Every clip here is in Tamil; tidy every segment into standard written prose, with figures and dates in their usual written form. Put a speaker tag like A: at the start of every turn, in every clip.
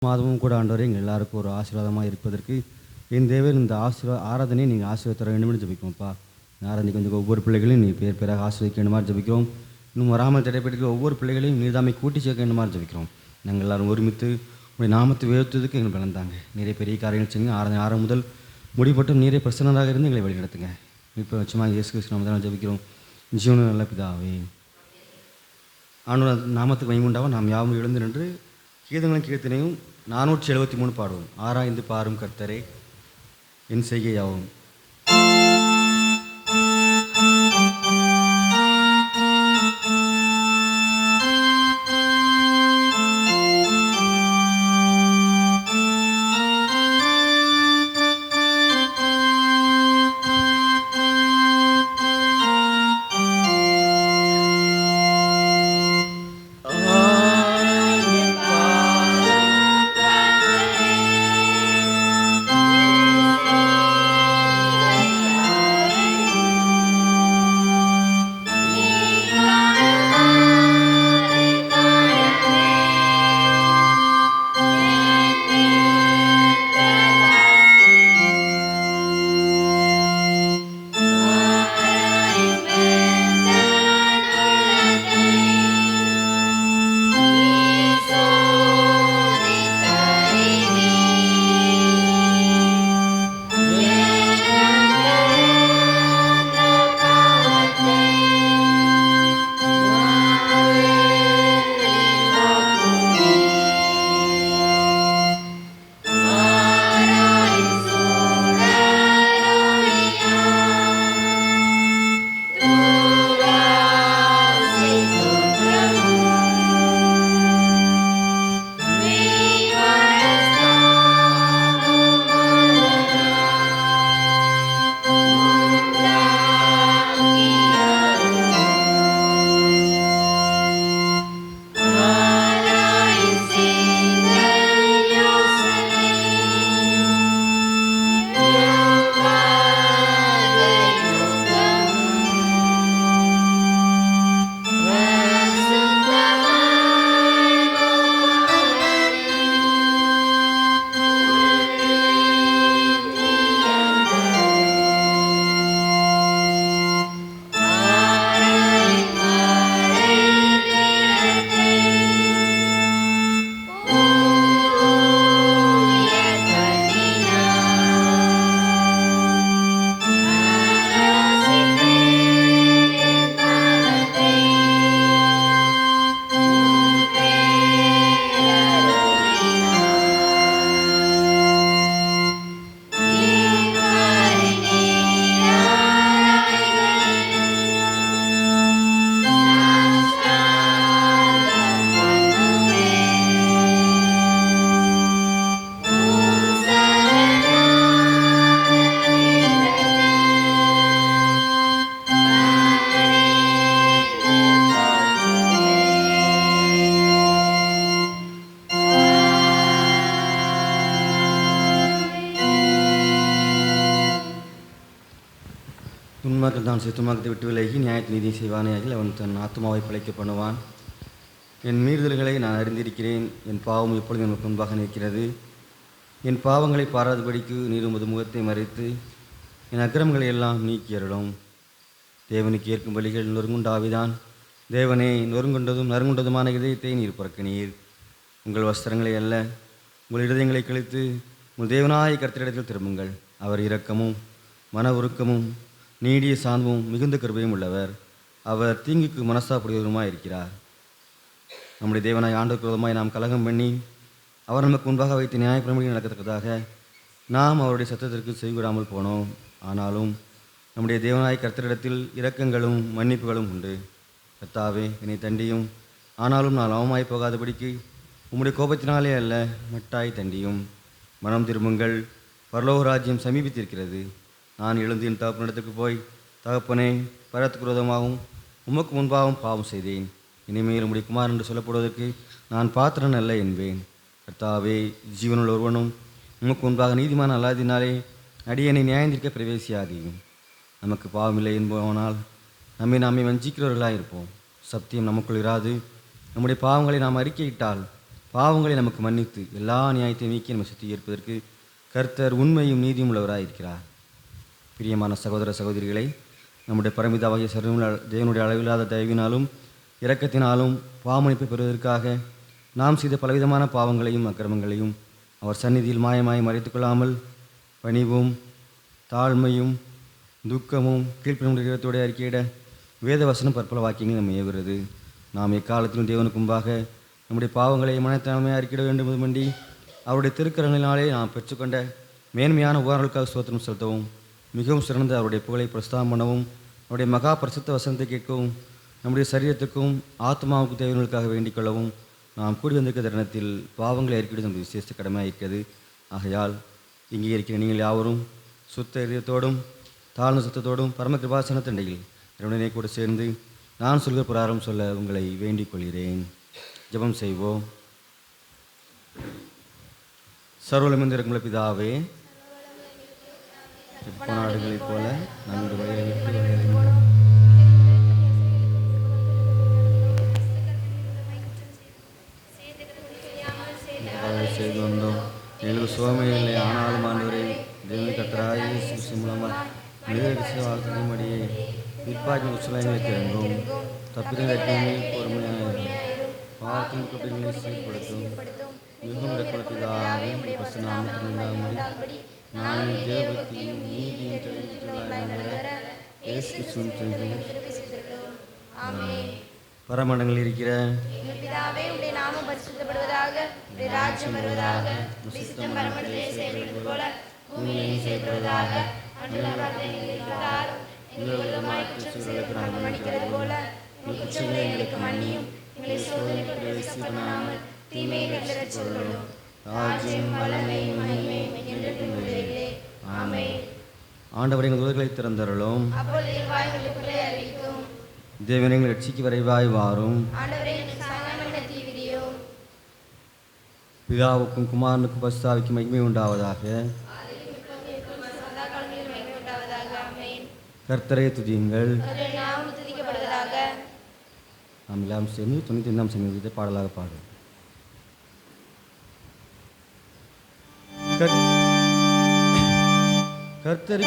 A: மாதமும் கூட ஆண்டவரே எங்கள் எல்லாருக்கும் ஒரு ஆசீர்வாதமாக இருப்பதற்கு என் தேவன் இந்த ஆராதனையை நீங்கள் ஆசீர்வாத தர வேண்டும் என்று ஜபிக்கிறோம்ப்பா. ஆராதனைக்கு வந்து ஒவ்வொரு பிள்ளைகளையும் நீ பேர் பேராக ஆசீர்வதிக்க வேண்டுமா ஜபிக்கிறோம். இன்னும் வராமல் தடைப்பட்டிருக்கிற ஒவ்வொரு பிள்ளைகளையும் நீதாமை கூட்டி சேர்க்க வேண்டுமா ஜபிக்கிறோம். நாங்கள் எல்லாரும் ஒருமித்து உடைய நாமத்தை உயர்த்துவதற்கு எங்கள் பலந்தாங்க. நிறைய பெரிய காரியங்கள் செய்யுங்க. ஆராதனை ஆரம்பம் முதல் முடிப்பட்டும் நீரே பிரசன்னராக இருந்து எங்களை வழிநடத்துங்க. இப்போ வச்சமாக இயேசு கிறிஸ்து நாமத்தில் ஜபிக்கிறோம். ஜீவன நல்ல பிதாவே. ஆண்டவர் நாமத்துக்கு மகிமையுண்டாக நாம் யாவும் எழுந்து நின்று கீதங்களும் கீர்த்தனையும் 473 பாடுவோம். ஆராய்ந்து பாரும் கர்த்தரே என் செய்கையாகும். துன்மார்க்கன் தான் துன்மார்க்கத்தை விட்டு விலகி நியாயத்தை நீதி செய்வானேயாகில் அவன் தன் ஆத்மாவை பிழைக்க பண்ணுவான். என் மீறுதல்களை நான் அறிந்திருக்கிறேன். என் பாவம் எப்பொழுது எனக்கு முன்பாக நிற்கிறது. என் பாவங்களை பாராதபடிக்கு நீர் உமது முகத்தை மறைத்து என் அக்கிரமங்களை எல்லாம் நீக்கி அருளும். தேவனுக்கு ஏற்கும் பலிகள் நொறுங்குண்டாவிதான். தேவனே, நொறுங்குண்டதும் நறுங்குண்டதுமான இதயத்தை நீர் புறக்கணீர். உங்கள் வஸ்திரங்களை அல்ல, உங்கள் இருதயங்களை கழித்து உங்கள் தேவனாய் கர்த்தரிடத்தில் திரும்புங்கள். அவர் இரக்கமும் மன உருக்கமும் நீடிய சாந்தமும் மிகுந்த கிருபையும் உள்ளவர். அவர் தீங்குக்கு மனசாப்படுவதுமாய் இருக்கிறார். நம்முடைய தேவனாய் ஆண்டவருக்கு விரோதமாய் நாம் கலகம் பண்ணி அவர் நமக்கு முன்பாக வைத்து நியாயப்பிரமணி நடக்கத்தக்கதாக நாம் அவருடைய சத்தத்திற்கு செய்விடாமல் போனோம். ஆனாலும் நம்முடைய தேவனாய் கர்த்தரிடத்தில் இரக்கங்களும் மன்னிப்புகளும் உண்டு. கர்த்தாவே, என்னை தண்டியும், ஆனாலும் நான் அவமாய் போகாதபடிக்கு உம்முடைய கோபத்தினாலே அல்ல, மட்டாய் தண்டியும். மனம் திரும்புங்கள், பரலோக ராஜ்யம் சமீபித்திருக்கிறது. நான் எழுந்து என் தகப்பனிடத்துக்கு போய், தகப்பனே, பரத்துக்கு விரோதமாகவும் உமக்கு முன்பாகவும் பாவம் செய்தேன். இனிமேல் உம்முடைய குமாரன் என்று சொல்லப்படுவதற்கு நான் பாத்திரன் அல்ல என்பேன். கர்த்தாவே, ஜீவனுள்ள ஒருவனும் உமக்கு முன்பாக நீதிமான அல்லாதினாலே அடியனை நியாயந்திருக்க பிரவேசியாகியும். நமக்கு பாவமில்லை என்பவனால் நாமே வஞ்சிக்கிறவர்களாக இருப்போம். சத்தியம் நமக்குள் இராது. நம்முடைய பாவங்களை நாம் அறிக்கையிட்டால் பாவங்களை நமக்கு மன்னித்து எல்லா நியாயத்தையும் நீக்கி நம்ம சுத்திகரிப்பதற்கு கர்த்தர் உண்மையும் நீதியும் உள்ளவராக இருக்கிறார். பிரியமான சகோதர சகோதரிகளை, நம்முடைய பரமிதாவாகிய சர்வ தேவனுடைய அளவில்லாத தயவினாலும் இரக்கத்தினாலும் பாவமன்னிப்பை பெறுவதற்காக நாம் செய்த பலவிதமான பாவங்களையும் அக்கிரமங்களையும் அவர் சந்நிதியில் மாயமாய் மறைத்து கொள்ளாமல் பணிவும் தாழ்மையும் துக்கமும் கீழ்ப்படியும் இதயத்தோடு அறிக்கையிட வேத வசனம் பற்பல வாக்கியங்கள் நம்ம ஏவுகிறது. நாம் எக்காலத்திலும் தேவனுக்கு முன்பாக நம்முடைய பாவங்களை மனத்தாழ்மையாக அறிக்கையிட வேண்டும் என்பதுமண்டி அவருடைய திருக்கரங்களினாலே நாம் பெற்றுக்கொண்ட மேன்மையான உபகாரங்களுக்காக ஸ்தோத்திரம் செலுத்தவும், மிகவும் சிறந்த அவருடைய புகழை பிரஸ்தாபம் பண்ணவும், அவருடைய மகா பரிசுத்த வசனத்தை கேட்கவும், நம்முடைய சரீரத்துக்கும் ஆத்மாவுக்கு தேவைகளுக்காக வேண்டிக் கொள்ளவும் நாம் கூடி வந்திருக்கிற தருணத்தில் பாவங்களை அறிக்கையிட நம்முடைய விசேஷ கடமையாக இருக்கிறது. ஆகையால் இங்கே இருக்கிற நீங்கள் யாவரும் சுத்த இதயத்தோடும் தாழ்ந்த சுத்தத்தோடும் பரம கிருபாசனத்தண்டையில் என்னுடனே கூட சேர்ந்து நான் சொல்கிற பிரகாரம் சொல்ல உங்களை வேண்டிக் கொள்கிறேன். ஜெபம் செய்வோம். சர்வலமிருக்கிற பிதாவே, நாடுகளைப் போல நன்கு செய்து வந்தோம். எங்களுக்கு சுகமையில்லை, ஆனாலும் ஆண்டவரை தேவனை கத்தராய் சிகிச்சை மூலமாக மனிதரிசை வாழ்க்கையும்படியே பிற்பாக்கிய உச்சலங்களுக்கு இறங்கும். தப்பிதங்களை பொறுமையாக பாவத்தின் குற்றங்களை சீர்படுத்தும். மிகவும் இறக்குலப்பிதாவே பசுநாமத்தினுண்டாகும்படி நான் தேவபக்தியும் நீதியும் பரமண்டங்களில் இருக்கிற
B: பிதாவே, உம்முடைய நாமம் பரிசுத்தப்படுவதாக, உம்முடைய ராஜ்யம் வருவதாக, விசுத்தம் பரமண்டலே செய்யப்படுவது போல பூமியிலும் செய்யப்படுவதாக. அன்றாட எங்களுக்கு தாரும், எங்களுக்கு குற்றம் செய்தவர்களுக்கு நாங்கள் மன்னிக்கிறது போல எங்கள் குற்றங்களை எங்களுக்கு மன்னியும், எங்களை சோதனைக்கு பிரவேசிக்கப்படாமல் தீமையை ரட்சித்துக் ராஜ்யம் வல்லமை மகிமை என்றென்றும் உடையதே. ஆமென்.
A: ஆண்டவரை எங்கள் உதவிகளை திறந்தருளும்.
B: அப்பொழுது எங்கள் வாய்களுக்குள்ளே அறிவிக்கும்.
A: தேவனை எங்கள் ரட்சிக்கு விரைவாய் வாரும்.
B: ஆண்டவரே, எனக்கு சாகாமல் தீவிரியோ.
A: பிதாவுக்கும் குமாரனுக்கும் பரிசுத்தாவிக்கும் மகிமை உண்டாவதாக. கர்த்தரை துதியுங்கள். நாம் எல்லாம் சேர்ந்து 95ஆம் சங்கீதத்தை பாடலாக பாடும். கர்த்தருக்கு கர்த்தரே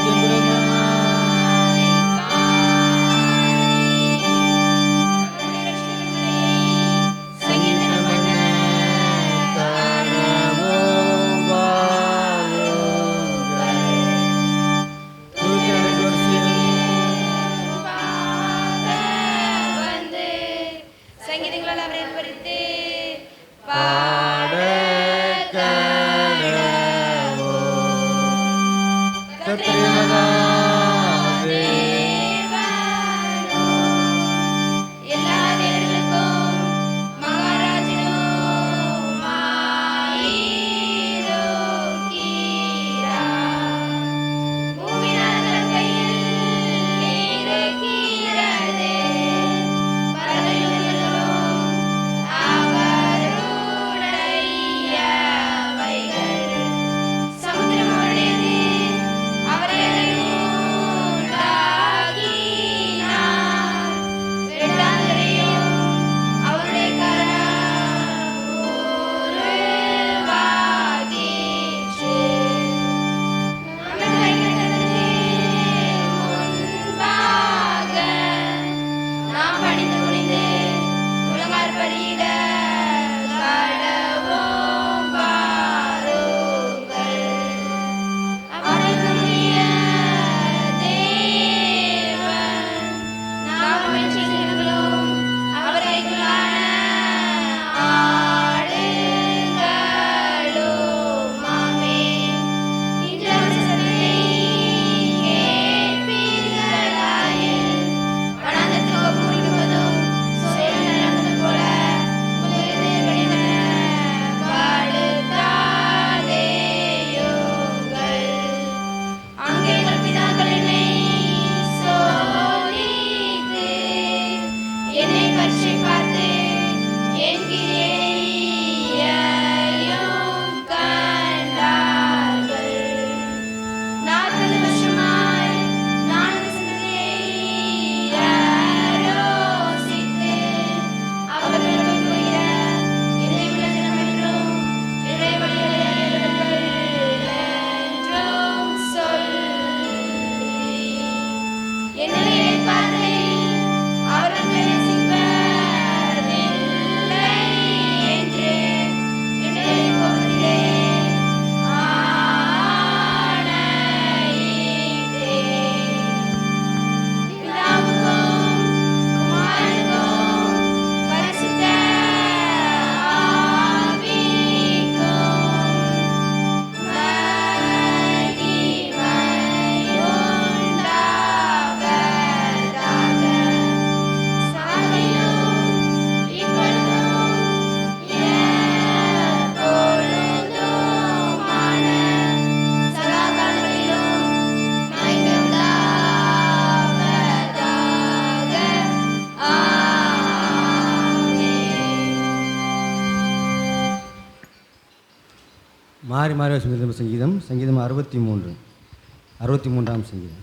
A: மாறி மாறி வாசிக்கும் சங்கீதம் சங்கீதம் 63ஆம் சங்கீதம்.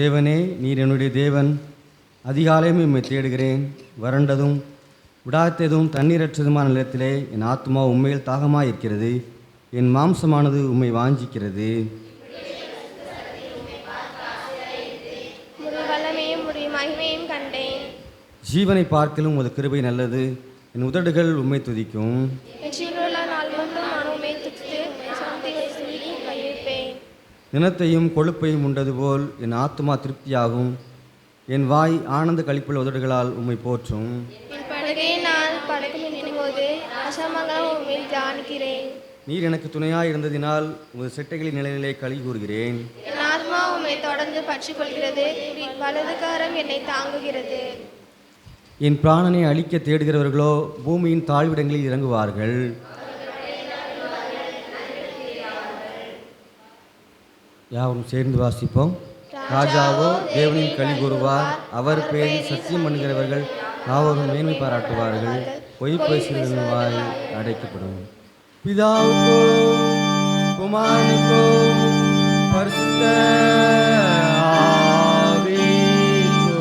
A: தேவனே, நீர் என்னுடைய தேவன். அதிகாலையும் உம்மை தேடுகிறேன். வறண்டதும் விடாத்ததும் தண்ணீரற்றதுமான நிலத்திலே என் ஆத்மா உண்மையில் தாகமாக இருக்கிறது. என் மாம்சமானது உம்மை வாஞ்சிக்கிறது.
B: வல்லமையும் மகிமையும் கண்டேன்.
A: ஜீவனை பார்க்கலும் உமது கிருபை நல்லது. என் உதடுகள் உம்மை துதிக்கும். நிலத்தையும் கொழுப்பையும் உண்டது போல் என் ஆத்மா திருப்தியாகும். என் வாய் ஆனந்த களிப்புள்ள உதடுகளால் உம்மை போற்றும். நீர் எனக்கு துணையாய் இருந்ததினால் உமது செட்டைகளின் நிலையிலே களி கூறுகிறேன்.
B: என் ஆத்மா உம்மை தொடர்ந்து பற்றிக் கொள்கிறது. வலதுகாரம் என்னை தாங்குகிறது.
A: என் பிராணனை அழிக்க தேடுகிறவர்களோ பூமியின் தாழ்விடங்களில் இறங்குவார்கள். யாவரும் சேர்ந்து வாசிப்போம். ராஜாவோ தேவனின் களி கூறுவார். அவர் பேரில் சத்தியம் பண்ணுகிறவர்கள் யாவரும் மேன்மை பாராட்டுவார்கள். பொய் பேசுகிறவர்கள் வாய் அடைக்கப்படும். பிதாவுக்கோ குமாரனுக்கோ பரிசுத்த ஆவிக்கோ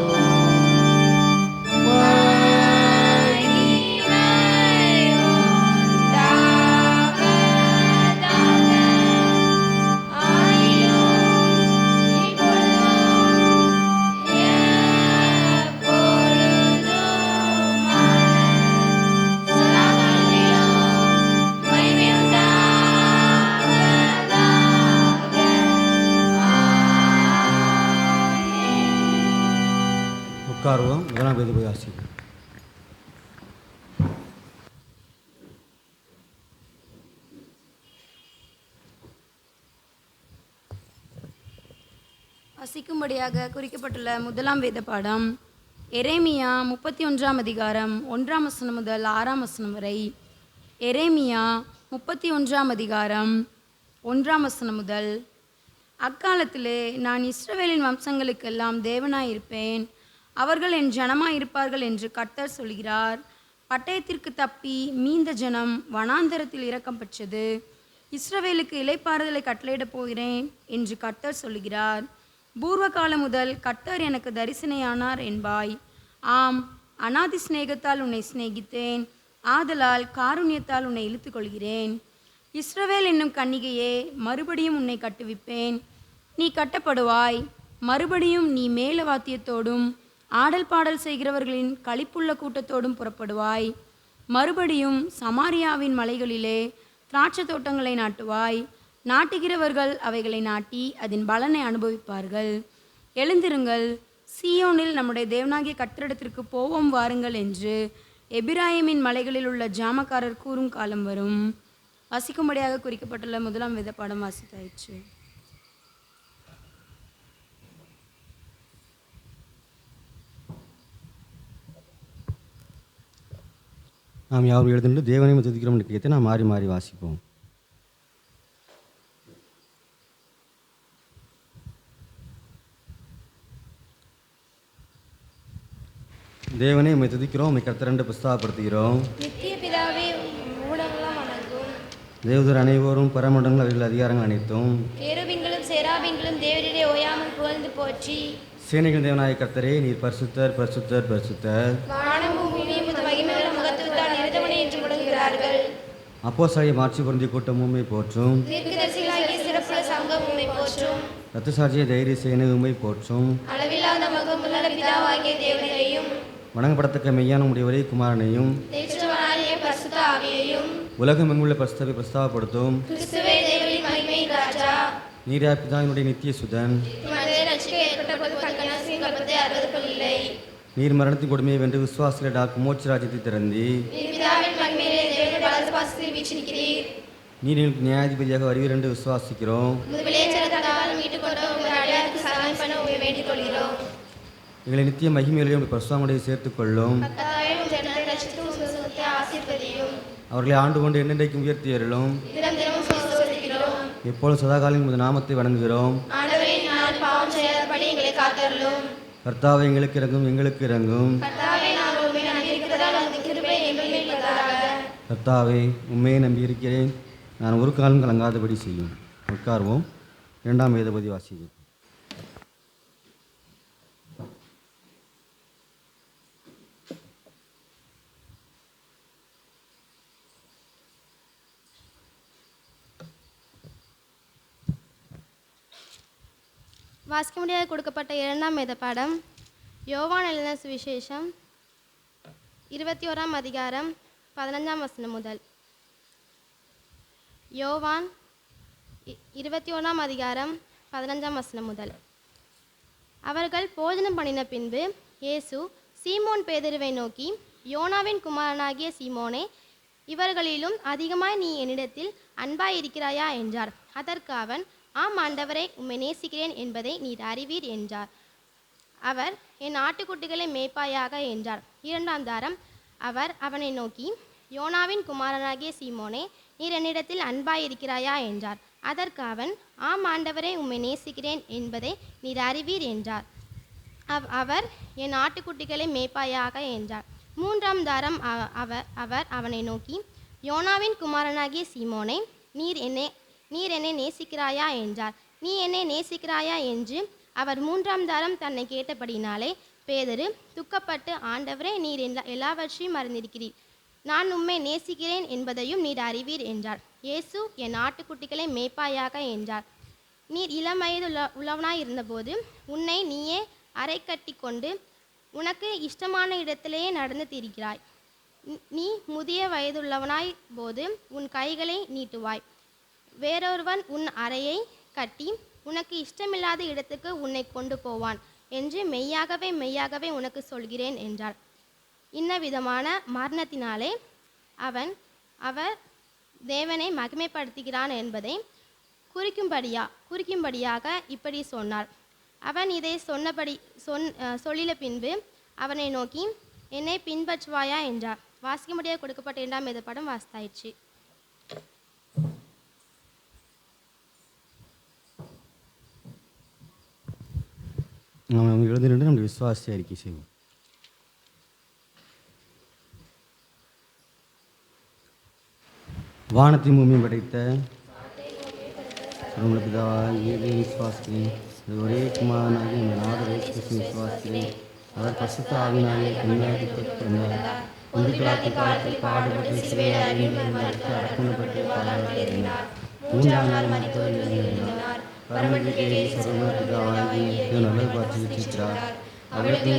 A: உட்காருவோம். முதலாம் வேத போய் வாசிப்போம்.
C: வாசிக்கும்படியாக குறிக்கப்பட்டுள்ள முதலாம் வேத பாடம் எரேமியா 31ஆம் அதிகாரம் 1ஆம் வசனம் முதல் 6ஆம் வசனம் வரை. எரேமியா 31ஆம் அதிகாரம் 1ஆம் வசனம் முதல். அக்காலத்திலே நான் இஸ்ரவேலின் வம்சங்களுக்கெல்லாம் தேவனாயிருப்பேன். அவர்கள் என் ஜனமாயிருப்பார்கள் என்று கர்த்தர் சொல்கிறார். பட்டயத்திற்கு தப்பி மீந்த ஜனம் வனாந்தரத்தில் இரக்கம் பெற்றது. இஸ்ரவேலுக்கு இளைப்பாறுதலை கட்டளையிடப் போகிறேன் என்று கர்த்தர் சொல்கிறார். பூர்வ காலம் முதல் கர்த்தர் எனக்கு தரிசனையானார் என்பாய். ஆம், அநாதி சிநேகத்தால் உன்னை சிநேகித்தேன். ஆதலால் காருண்யத்தால் உன்னை இழுத்துக்கொள்கிறேன். இஸ்ரவேல் என்னும் கன்னிகையே, மறுபடியும் உன்னை கட்டுவிப்பேன். நீ கட்டப்படுவாய். மறுபடியும் நீ மேலவாத்தியத்தோடும் ஆடல் பாடல் செய்கிறவர்களின் களிப்புள்ள கூட்டத்தோடும் புறப்படுவாய். மறுபடியும் சமாரியாவின் மலைகளிலே திராட்சை தோட்டங்களை நாட்டுவாய். நாட்டுகிறவர்கள் அவைகளை நாட்டி அதன் பலனை அனுபவிப்பார்கள். எழுந்திருங்கள், சீயோனில் நம்முடைய தேவனாகிய கர்த்தரிடத்திற்கு போவோம் வாருங்கள் என்று எபிராயிமின் மலைகளில் உள்ள ஜாமக்காரர் கூறும் காலம் வரும். வாசிக்கும்படியாக குறிக்கப்பட்டுள்ள முதலாம் வேத பாடம் வாசித்தாயிற்று.
A: நாம் யாரும் எழுதுண்டு தேவனையும் துதிக்கிறோம் என்று கேட்டு நாம் மாறி மாறி வாசிப்போம். தேவனை உம்மை துதிக்கிறோம். உம்மை கர்த்தரென்று பிரஸ்தாபப்படுத்துகிறோம்.
B: நித்திய பிதாவே, மூடங்களாம் வணங்கும்.
A: தேவதூர் அனைவரும் பரமண்டங்கள் அவர்கள் அதிகாரங்கள் அனைத்தும்
B: கேருபீன்களும் சேராபீன்களும் தேவரிலே ஓயாமல் புகழ்ந்து போற்றி.
A: சேனைகள் தேவனாய கர்த்தரே, நீர் பரிசுத்தர் பரிசுத்தர் பரிசுத்தர்.
B: வானமும் பூமியும் உமது மகிமையுள்ள முகத்துக்குத்தான் நிறைந்தவனே என்று முழங்குகிறார்கள்.
A: அப்போஸ்தலரை மாட்சி பொருந்திய கூட்டம் உம்மை போற்றும்.
B: தீர்க்கதரிசிகளாகிய சிறப்புள்ள சங்கம் உம்மை போற்றும்.
A: இரத்தசாட்சிய தைரிய சேனை உம்மை போற்றும்.
B: அளவில்லாத மகமுள்ள பிதாவாகிய தேவனையும்
A: வணங்கப்படத்தக்க மெய்யான உடையவரே குமாரனையும்
B: தேற்றவனாகிய பரிசுத்த ஆவியையும்
A: உலகம் எங்குள்ள பரிசுத்தவை பிரஸ்தாபப்படுத்தும்.
B: கிறிஸ்துவே தேவனின் மகிமையின் ராஜா.
A: நீரா பிதாவினுடைய நித்திய சுதன்.
B: மனித ரட்சிக்க ஏற்பட்டபோது கன்னியாஸ்திரியின் கர்ப்பத்தை அறுவதுக்கொள்ளவில்லை.
A: நீர் மரணத்தின் கொடுமையை வென்று விசுவாசிகளிடாக்கு மோட்ச ராஜ்யத்தை திறந்தி
B: நீர் பிதாவின் மகிமையிலே தேவனுடைய வலது பாசத்தில் வீற்றிருக்கிறீர்.
A: நீர் எனக்கு நியாயாதிபதியாக வருவீர் என்று விசுவாசிக்கிறோம்.
B: உமது விளைச்சலத்தால் மீட்டுக் கொண்டு உமது அடையாளத்துக்கு சகாயம் பண்ண உம்மை வேண்டிக் கொள்கிறோம்.
A: எங்களை நித்திய மகிமையிலே உங்கள் பரிசுத்தமுடைய சேர்த்துக் கொள்ளும்.
B: கர்த்தாவே, உம் ஜனத்தை ரட்சித்து உம் சுகத்தை ஆசீர்வதியும்.
A: அவர்களை ஆண்டு கொண்டு என்னென்றைக்கும் உயர்த்தி அருளும்.
B: தினம் தினமும் ஸ்தோத்திரிக்கிறோம்.
A: எப்பொழுது சதாகாலம் உமது நாமத்தை வணங்குகிறோம்.
B: செய்யாதபடி எங்களை காத்தருளும்.
A: கர்த்தாவே எங்களுக்கு இறங்கும், எங்களுக்கு இறங்கும்.
B: கர்த்தாவே, நாங்கள் உம்மை நம்பியிருக்கிறதால் உமது கிருபை எங்கள் மேல் உள்ளதாக.
A: கர்த்தாவே உம்மையே நம்பியிருக்கிறேன், நான் ஒரு காலம் கலங்காதபடி செய்யும். உட்கார்வோம். 2ஆம் வேதபதி வாசிக்கும்.
D: வாசிக்க முடியாது கொடுக்கப்பட்ட 2ஆம் வேத பாடம் யோவான் எழுதின சுவிசேஷம் 21ஆம் அதிகாரம் 15ஆம் வசனம் முதல். யோவான் 21ஆம் அதிகாரம் 15ஆம் வசனம் முதல். அவர்கள் போஜனம் பண்ணின பின்பு இயேசு சீமோன் பேதுருவை நோக்கி, யோனாவின் குமாரனாகிய சீமோனே, இவர்களிலும் அதிகமாய் நீ என்னிடத்தில் அன்பாயிருக்கிறாயா என்றார். அதற்கு அவன், ஆம் ஆண்டவரை, உம்மை நேசிக்கிறேன் என்பதை நீர் அறிவீர் என்றார். அவர், என் ஆட்டுக்குட்டிகளை மேய்ப்பாயாக என்றார். 2ஆம் தாரம் அவர் அவனை நோக்கி, யோனாவின் குமாரனாகிய சீமோனே, நீர் என்னிடத்தில் அன்பாயிருக்கிறாயா என்றார். அதற்கு அவன், ஆம் ஆண்டவரை, உம்மை நேசிக்கிறேன் என்பதை நீர் அறிவீர் என்றார். அவர், என் ஆட்டுக்குட்டிகளை மேய்ப்பாயாக என்றார். 3ஆம் தாரம் அவர் அவனை நோக்கி, யோனாவின் குமாரனாகிய சீமோனே, நீர் என்னை நேசிக்கிறாயா என்றார். நீ என்னை நேசிக்கிறாயா என்று அவர் 3ஆம் தாரம் தன்னை கேட்டபடினாலே பேதுரு துக்கப்பட்டு, ஆண்டவரே, நீர் எல்லாவற்றையும் அறிந்திருக்கிறீர், நான் உம்மை நேசிக்கிறேன் என்பதையும் நீர் அறிவீர் என்றார். இயேசு, என் ஆட்டுக்குட்டிகளை மேய்ப்பாயாக என்றார். நீர் இளம் வயது உள்ளவனாய் இருந்தபோது உன்னை நீயே அரை கட்டி கொண்டு உனக்கு இஷ்டமான இடத்திலேயே நடந்து திரிகிறாய். நீ முதிய வயதுள்ளவனாய் போது உன் கைகளை நீட்டுவாய். வேறொருவன் உன் அறையை கட்டி உனக்கு இஷ்டமில்லாத இடத்துக்கு உன்னை கொண்டு போவான் என்று மெய்யாகவே மெய்யாகவே உனக்கு சொல்கிறேன் என்றார். இன்ன விதமான மரணத்தினாலே அவர் தேவனை மகிமைப்படுத்துகிறான் என்பதை குறிக்கும்படியாக இப்படி சொன்னார். அவன் இதை சொல்லின பின்பு அவனை நோக்கி, என்னை பின்பற்றுவாயா என்றார். வாசிக்க முடியாது கொடுக்கப்பட்ட 2ஆம் வேத பாடம் வாசித்தாயிற்று.
A: நாம் எழுதி நின்று நம்முடைய விசுவாசத்தை அறிக்கை செய்வோம். வானத்தையும் பூமியும் படைத்த பிதாவாகிய விசுவாசிக்கிறேன். ஒரே குமாரனாகிய எங்கள் நாதரை விசுவாசிக்கிறேன். அவர் பரிசுத்த ஆவியினாலே கன்னியாகி பிறந்தார். இந்துக்களாத்தின் காலத்தில் பாடுபட்டு சிலுவையில் அடக்கப்பட்டு பாதாளத்தில் 3ஆம் நாள் மரித்தோர் எழுந்தினார். பரமண்டலத்திலே சர்வ பிதாவாகிய நல்ல பாட்சி வச்சிருக்கிறார். அவருக்கு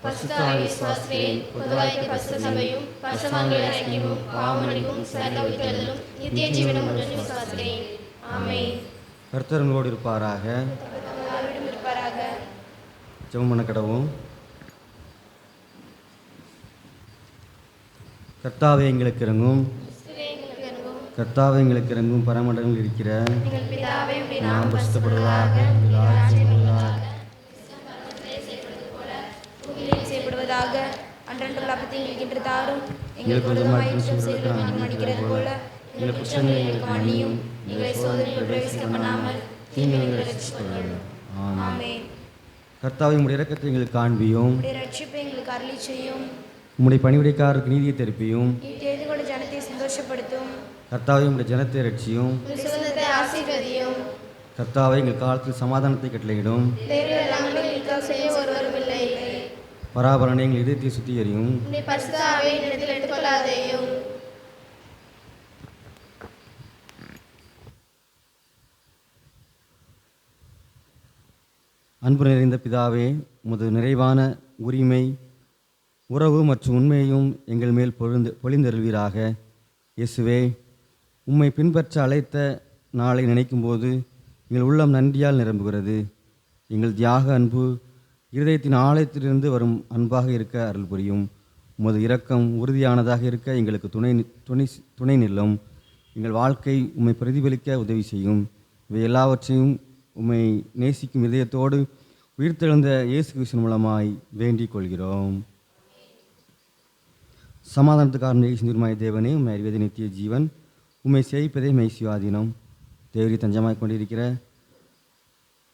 A: பரிசுத்த ஆவி விசுவாசிக்கிறேன். பொதுவாய்க்கு பரிசுத்த சபையும் பரிசுத்தவான்கள் ஐக்கியமும் பாவமன்னிப்பும் சரீர உயிர்த்தெழுதலும் நித்திய ஜீவனும் என்று விசுவாசிக்கிறேன். ஆமென். கர்த்தர் உங்களோடு இருப்பாராக. ஜெபம் பண்ண கடவும். கர்த்தாவே எங்களுக்கு இறங்கும், கர்த்தாவே எங்களுக்கு இறங்கும். பரமண்டலங்களில் இருக்கிற நாம் பரிசுத்தப்படுவதாக,
B: அன்றன்றுள்ள அப்பத்தை எங்களுக்கு தாரும்.
A: எங்களுக்கு மன்னிக்கிறது போல எங்கள் குற்றங்களை எங்களுக்கு மன்னியும். எங்களை சோதனையில் பிரவேசிக்க பண்ணாமல் தீமையை ரட்சித்துக் ஆமென். கர்த்தாவே உம்முடைய இரக்கத்தை எங்களுக்கு காண்பியும்.
B: உம்முடைய ரட்சிப்பை எங்களுக்கு அருளி செய்யும்.
A: உம்முடைய பணிவிடைக்காரருக்கு நீதியை தெரிப்பியும்.
B: தேர்ந்து கொண்ட ஜனத்தை சந்தோஷப்படுத்தும்.
A: கர்த்தாவே உம்முடைய ஜனத்தை ரட்சியும்.
B: சுதந்திரத்தை ஆசீர்வதியும்.
A: கர்த்தாவே எங்கள் காலத்தில் சமாதானத்தை கட்டளையிடும்.
B: செய்ய ஒருவரும் இல்லை.
A: பராபரனை எங்கள் இதயத்தை சுத்திகரியும்.
B: பரிசுத்த ஆவியை என்னிடத்தில் எடுத்துக்கொள்ளாதேயும்.
A: அன்பு நிறைந்த பிதாவே, உமது நிறைவான உரிமை, உறவு மற்றும் உண்மையையும் எங்கள் மேல் பொழிந்தருள்வீராக. இயேசுவே, உம்மை பின்பற்ற அழைத்த நாளை நினைக்கும்போது எங்கள் உள்ளம் நன்றியால் நிரம்புகிறது. எங்கள் தியாக அன்பு இருதயத்தின் ஆழத்திலிருந்து வரும் அன்பாக இருக்க அருள் புரியும். உமது இரக்கம் உறுதியானதாக இருக்க எங்களுக்கு துணை நில்லும். எங்கள் வாழ்க்கை உம்மை பிரதிபலிக்க உதவி செய்யும். இவை எல்லாவற்றையும் உம்மை நேசிக்கும் இதயத்தோடு உயிர்த்தெழுந்த இயேசு கிறிஸ்துவின் மூலமாய் வேண்டிக் கொள்கிறோம். சமாதானத்துக்காரன் இயேசுமாய் தேவனே, உம்மை அறிவதே நித்திய ஜீவன், உம்மை சேவிப்பதே மெய்சிவாதீனம். தேவரி தஞ்சமாய் கொண்டிருக்கிற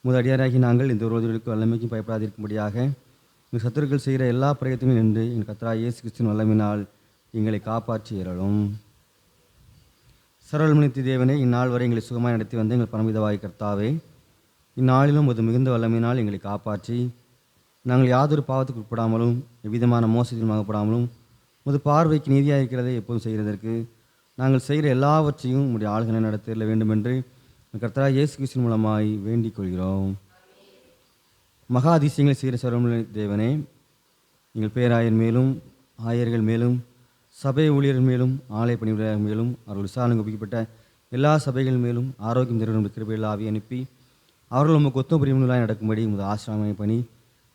A: உமது அடியாராகி நாங்கள் இந்த ரோதிகளுக்கு வல்லமைக்கும் பயப்படாதிருக்கும்படியாக எங்கள் சத்துருக்கள் செய்கிற எல்லா பிரயத்தையும் நின்று எங்கள் கர்த்தராகிய இயேசு கிறிஸ்துவின் வல்லமையினால் எங்களை காப்பாற்றி ஏறலும். சர்வவல்லமையுள்ள தேவனே, இந்நாள் வரை எங்களை சுகமாய் நடத்தி வந்த எங்கள் பரமபிதாவாகிய கர்த்தாவே, இந்நாளிலும் ஒரு மிகுந்த வல்லமையினால் எங்களை காப்பாற்றி நாங்கள் யாதொரு பாவத்துக்கு உட்படாமலும் எவ்விதமான மோசத்திலும் ஆகப்படாமலும் உமது பார்வைக்கு நீதியாக இருக்கிறதை எப்போதும் செய்கிறதற்கு நாங்கள் செய்கிற எல்லாவற்றையும் உம்முடைய ஆளுகனை நடத்திட வேண்டும் என்று கர்த்தராகிய இயேசு கிறிஸ்துவின் மூலமாய் வேண்டிக் கொள்கிறோம். மகா அதிசயங்களை செய்கிற சர்வவல்லமையுள்ள தேவனே, எங்கள் பேராயர் மேலும் ஆயர்கள் மேலும் சபை ஊழியர்கள் மேலும் ஆலய பணியாளர்கள் மேலும் அவர்கள் விசாரணை ஒப்பிக்கப்பட்ட எல்லா சபைகள் மேலும் ஆரோக்கியம் தருவனுடைய கிருபையில் ஆவி அனுப்பி அவர்கள் உமக்கு ஒத்த பிரிவுகளாய் நடக்கும்படி உமது ஆசிரம பணி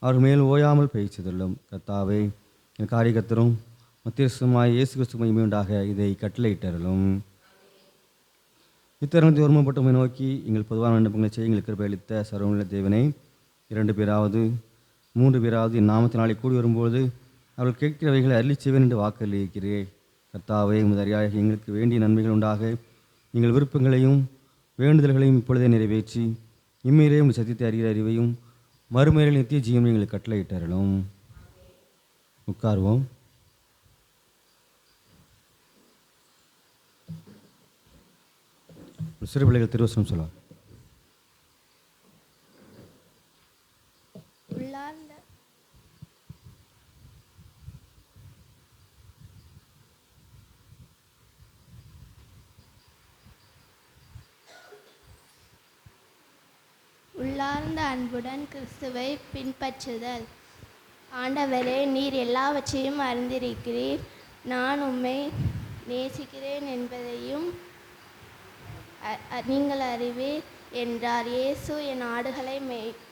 A: அவர்கள் மேலும் ஓயாமல் பெய்ச்சதுள்ளோம். கர்த்தாவே, என் காரியகத்தரும் மத்தியஸ்தமாய் இயேசு கிறிஸ்து மகிமை உண்டாக இதை கட்டளையிட்டருளும். இத்தருணத்தை ஒருமைப்பட்டமை நோக்கி எங்கள் பொதுவான விண்ணப்பங்களை செய்ய எங்களுக்கு கிருபை அளித்த சர்வவல்லமையுள்ள தேவனே, 2 பேராவது 3 பேராவது என் நாமத்தினாலே கூடி வரும்போது அவர்கள் கேட்கிறவைகளை அருளி செய்வேன் என்று வாக்களிக்கிறேன். கர்த்தாவே, உமது அடியாராகிய எங்களுக்கு வேண்டிய நன்மைகள் உண்டாக எங்கள் விருப்பங்களையும் வேண்டுதல்களையும் இப்பொழுதே நிறைவேற்றி இம்மையிலே உங்கள் சத்தியத்தை அறிகிற அறிவையும் மறுமையில் நித்திய ஜீவனை எங்களுக்கு கட்டளையிட்டருளும். உட்காருவோம். சிறு பிள்ளைகள் திருவசனம் சொல்லுவார்.
E: உள்ளார்ந்த அன்புடன் கிறிஸ்துவை பின்பற்றுதல். ஆண்டவரே, நீர் எல்லாவற்றையும் அறிந்திருக்கிறீர். நான் உம்மை நேசிக்கிறேன் என்பதையும் நீங்கள் அறிவீர் என்றார். இயேசு என் ஆடுகளை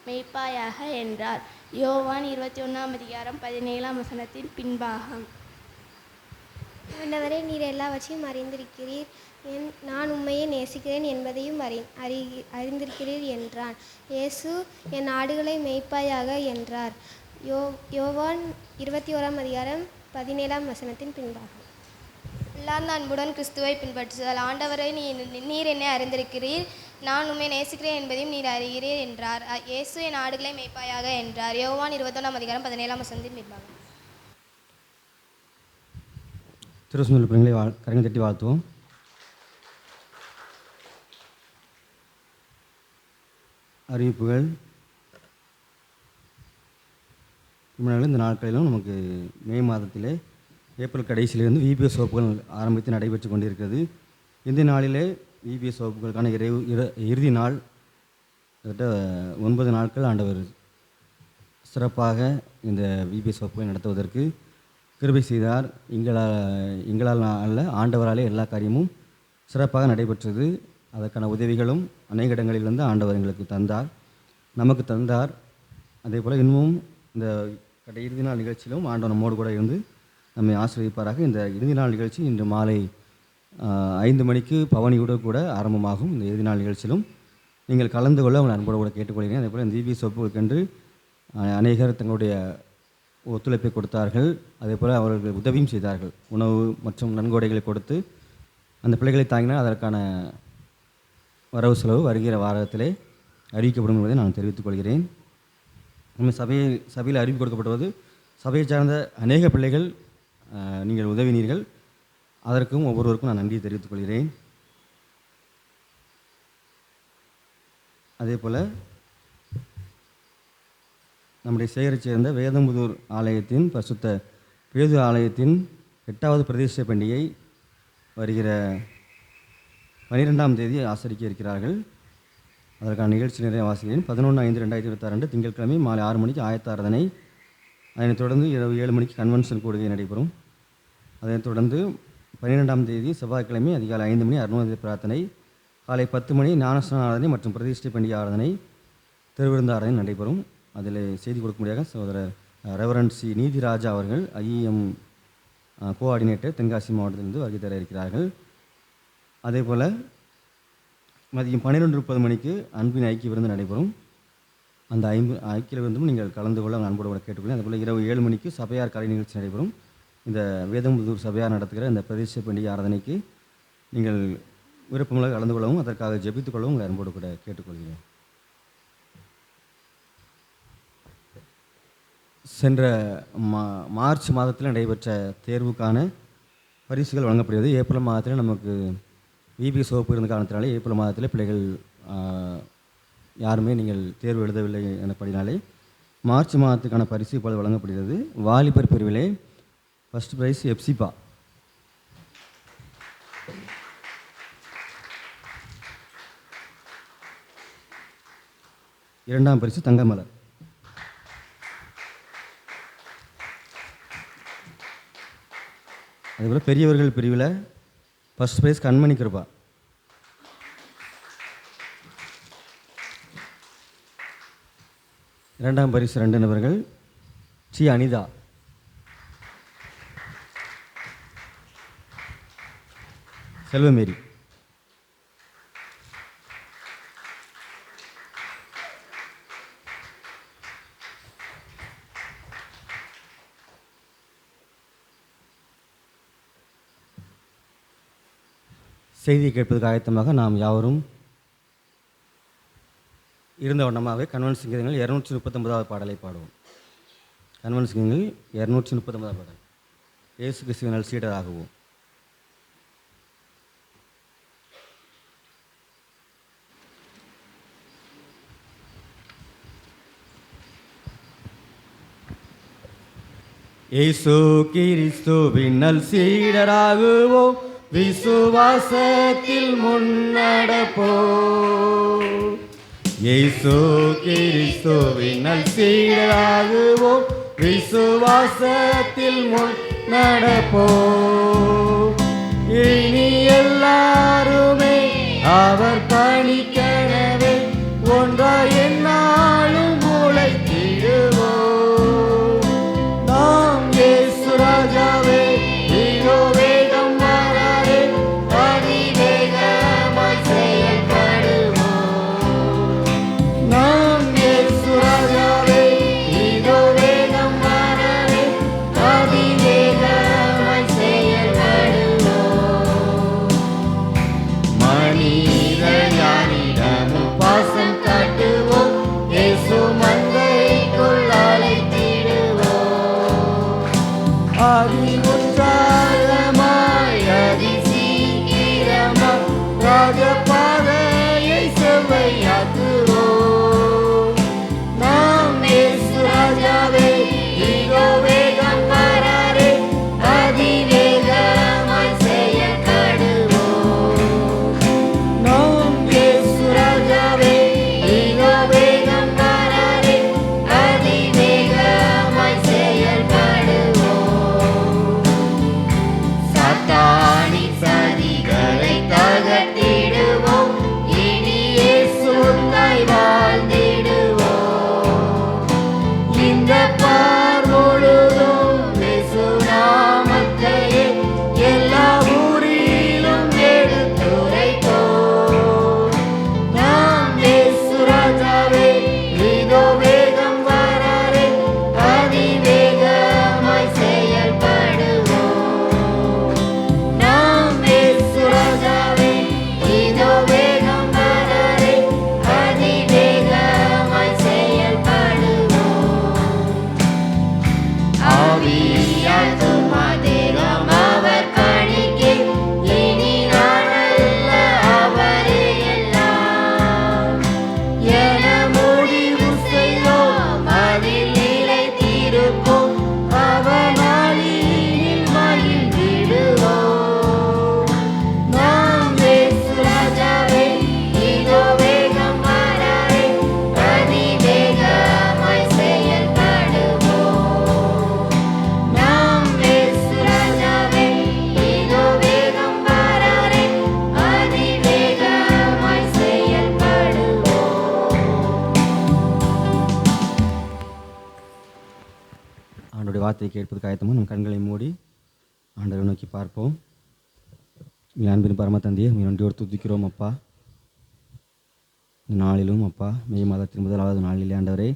E: மேய்ப்பாயாக என்றார். யோவான் 21:17 பின்பாகம்.
F: ஆண்டவரே, நீர் எல்லாவற்றையும் அறிந்திருக்கிறீர். நான் உம்மையே நேசிக்கிறேன் என்பதையும் அறிந்திருக்கிறீர் என்றான். இயேசு என் ஆடுகளை மேய்ப்பாயாக என்றார். யோவான் 21:17 பின்பாகம்.
D: உள்ளார்ந்த அன்புடன் கிறிஸ்துவை பின்பற்றுதல். ஆண்டவரை, நீர் என்னை அறிந்திருக்கிறீர். நான் உம்மை நேசிக்கிறேன் என்பதையும் நீர் அறிகிறீர் என்றார். இயேசு என் ஆடுகளை மேய்ப்பாயாக என்றார். யோவான் 21:17 பின்பாகம்.
A: திருவசனத்தில் பிள்ளைங்களை கரங்களை தட்டி வாழ்த்துவோம். அறிவிப்புகள். இந்த நாட்களிலும் நமக்கு மே மாதத்திலே ஏப்ரல் கடைசியிலிருந்து விபிஎஸ் வகுப்புகள் ஆரம்பித்து நடைபெற்று கொண்டிருக்கிறது. இந்த நாளிலே விபிஎஸ் வகுப்புகளுக்கான இறுதி நாள். கிட்டத்தட்ட 9 நாட்கள் ஆண்டவர் சிறப்பாக இந்த விபிஎஸ் வகுப்புகளை நடத்துவதற்கு கிருபை செய்தார். எங்களால் அல்ல, ஆண்டவராலே எல்லா காரியமும் சிறப்பாக நடைபெற்றது. அதற்கான உதவிகளும் அநேக இடங்களிலிருந்து ஆண்டவர் எங்களுக்கு தந்தார், நமக்கு தந்தார். அதே போல் இன்னமும் இந்த இறுதி நாள் நிகழ்ச்சியிலும் ஆண்டவர் நம்மோடு கூட இருந்து நம்மை ஆசீர்வதிப்பாராக. இந்த இறுதி நாள் நிகழ்ச்சி இன்று மாலை 5 மணிக்கு பவனியோடு கூட ஆரம்பமாகும். இந்த இறுதி நாள் நிகழ்ச்சியிலும் நீங்கள் கலந்து கொள்ள உங்கள் அன்போடு கூட கேட்டுக்கொள்கிறேன். அதே போல் இந்த விபிஎஸ் வகுப்புகளுக்கென்று அநேகர் தங்களுடைய ஒத்துழைப்பை கொடுத்தார்கள். அதே போல் அவர்கள் உதவியும் செய்தார்கள். உணவு மற்றும் நன்கொடைகளை கொடுத்து அந்த பிள்ளைகளை தாங்கினால் அதற்கான வரவு செலவு வருகிற வாரத்திலே அறிவிக்கப்படும் என்பதை நான் தெரிவித்துக் கொள்கிறேன். நம்ம சபையில் அறிவிப்பு கொடுக்கப்படுவது சபையை சார்ந்த அநேக பிள்ளைகள் நீங்கள் உதவினீர்கள். அதற்கும் ஒவ்வொருவருக்கும் நான் நன்றியை தெரிவித்துக் கொள்கிறேன். அதே போல் நம்முடைய சேகரைச் சேர்ந்த வேதம்புதூர் ஆலயத்தின் பரிசுத்த பேது ஆலயத்தின் 8வது பிரதிஷ்டை பண்டிகை வருகிற 12ஆம் தேதி ஆசரிக்க இருக்கிறார்கள். அதற்கான நிகழ்ச்சி நிறைய வாசிக்கிறேன். 11/5/2026 திங்கட்கிழமை மாலை 6 மணிக்கு ஆயத்த ஆராதனை. அதனைத் தொடர்ந்து இரவு 7 மணிக்கு கன்வென்ஷன் கூடுகை நடைபெறும். அதனைத் தொடர்ந்து 12ஆம் தேதி செவ்வாய்க்கிழமை அதிகாலை 5 மணி அருணோதய பிரார்த்தனை, காலை 10 மணி ஞானஸ்நான ஆராதனை மற்றும் பிரதிஷ்டை பண்டிகை ஆராதனை, திருவிருந்து ஆராதனை நடைபெறும். அதில் செய்தி கொடுக்கும்படியாக சகோதரர் ரெவரண்ட் சி நீதிராஜா அவர்கள் ஐஎம் கோஆர்டினேட்டர் தென்காசி மாவட்டத்திலிருந்து வருகை தர இருக்கிறார்கள். அதே போல் மதியம் 12:30 மணிக்கு அன்பின் ஐக்கிய விருந்து நடைபெறும். அந்த ஐக்கிய விருந்தும் நீங்கள் கலந்து கொள்ள அன்போடு கூட கேட்டுக்கொள்ளுங்கள். அதேபோல் இரவு 7 மணிக்கு சபையார் கலை நிகழ்ச்சி நடைபெறும். இந்த வேதம்புதூர் சபையார் நடத்துகிற இந்த பிரதிஷ்டை பண்டிகை ஆராதனைக்கு நீங்கள் விருப்பமுள்ள கலந்து கொள்ளவும் அதற்காக ஜெபித்துக் கொள்ளவும் உங்களை அன்போடு கூட கேட்டுக்கொள்கிறேன். சென்ற மார்ச் மாதத்தில் நடைபெற்ற தேர்வுக்கான பரிசுகள் வழங்கப்படுகிறது. ஏப்ரல் மாதத்தில் நமக்கு விபிஎஸ் வகுப்பு இருந்த காரணத்தினாலே ஏப்ரல் மாதத்தில் பிள்ளைகள் யாருமே நீங்கள் தேர்வு எழுதவில்லை எனப்படினாலே மார்ச் மாதத்துக்கான பரிசு இப்பொழுது வழங்கப்படுகிறது. வாலிபர் பிரிவிலே ஃபஸ்ட் ப்ரைஸ் எப்சிபா, இரண்டாம் பரிசு தங்கமலர், அதேபோல் பெரியவர்கள் பிரிவில் ஃபஸ்ட் ப்ரைஸ் கண்மணி கிருபா, இரண்டாம் பரிசு 2 நபர்கள் சி அனிதா, செல்வமேரி, செய்தியை கேட்பதற்கு ஆயத்தமாக நாம் யாவரும் இருந்த வண்ணமாக கன்வென்ஸ் கீதங்கள் 239வது பாடலை பாடுவோம். கன்வென்ஸ் கீதங்கள் 239வது பாடல். இயேசு கிறிஸ்துவின் சீடராகுவோம். இயேசு கிறிஸ்துவின் சீடராகுவோம், விசுவாசத்தில் முன்னடப்போம். இயேசு கிறிஸ்துவின் சீடராகுவோம், விசுவாசத்தில் முன்னடப்போம். இனி எல்லாருமே அவர் பணிக்கனவே ஒன்றாய் எந்நாளும் உழைத்திடுவோம். நாம் இயேசு ராஜாவே இதோ வேகம் மாறாரே, அதிவேகமாய் செயல்படுவோம். நாம் இயேசு ராஜாவே இதோ வேகம் மாறாரே, அதிவேகமாய் செயல்படுவோம். மனித யாரிடமும் பாசம் காட்டுவோம், இயேசு மந்தைக்குள் அழைத்திடுவோம். அதி உற்சாகமாய் அதி சீக்கிரமாய் ராஜபாதையை செவ்வையாக்குவோம். நாம் இயேசு ராஜாவே இதோ வேகம் மாறாரே, அதிவேகமாய் செயல்படுவோம். நாம் இயேசு ராஜாவே இதோ வேகம் மாறாரே, அதிவேகமாய் செயல்படுவோம். சாத்தானின் சதிகளை தகர்த்திடுவோம், இனி இயேசுவுக்காய் வாழ்ந்திடுவோம். இந்த பார் முழுதும் இயேசு நாமத்தையே எல்லா ஊரிலும் எடுத்துரைப்போம். நாம் இயேசு ராஜாவே இதோ வேகம் வராரே, அதிவேகமாய் செயல்படுவோம். நாம் இயேசு ராஜாவே இதோ வேகம் வராரே, அதிவேகமாய் செயல்படுவோம். ஆவியால் துமாதேகம் அவர் பணிக்கே, இனி நானல்ல அவரே எல்லாம் என முடிவு செய்தோம், அதில் நிலைத்திருப்போம், அவனாலில் மகிழ்ந்திடுவோம். நாம் இயேசு ராஜாவே இதோ வேகம் வராரே, அதிவேகமாய் செயல்படுவோம். நாம் இயேசு ராஜாவே இதோ வேகம் வராரே, அதிவேகமாய் செயல்படுவோம். ஆண்டவருடைய வார்த்தையை கேட்பதற்கு ஆயத்தமாக நம் கண்களை மூடி ஆண்டவரை நோக்கி பார்ப்போம். எங்கள் அன்பின் பரம தந்தையை நன்றியோடு துதிக்கிறோம் அப்பா. இந்த நாளிலும் அப்பா மே மாதத்தின் 1வது நாளிலே ஆண்டவரே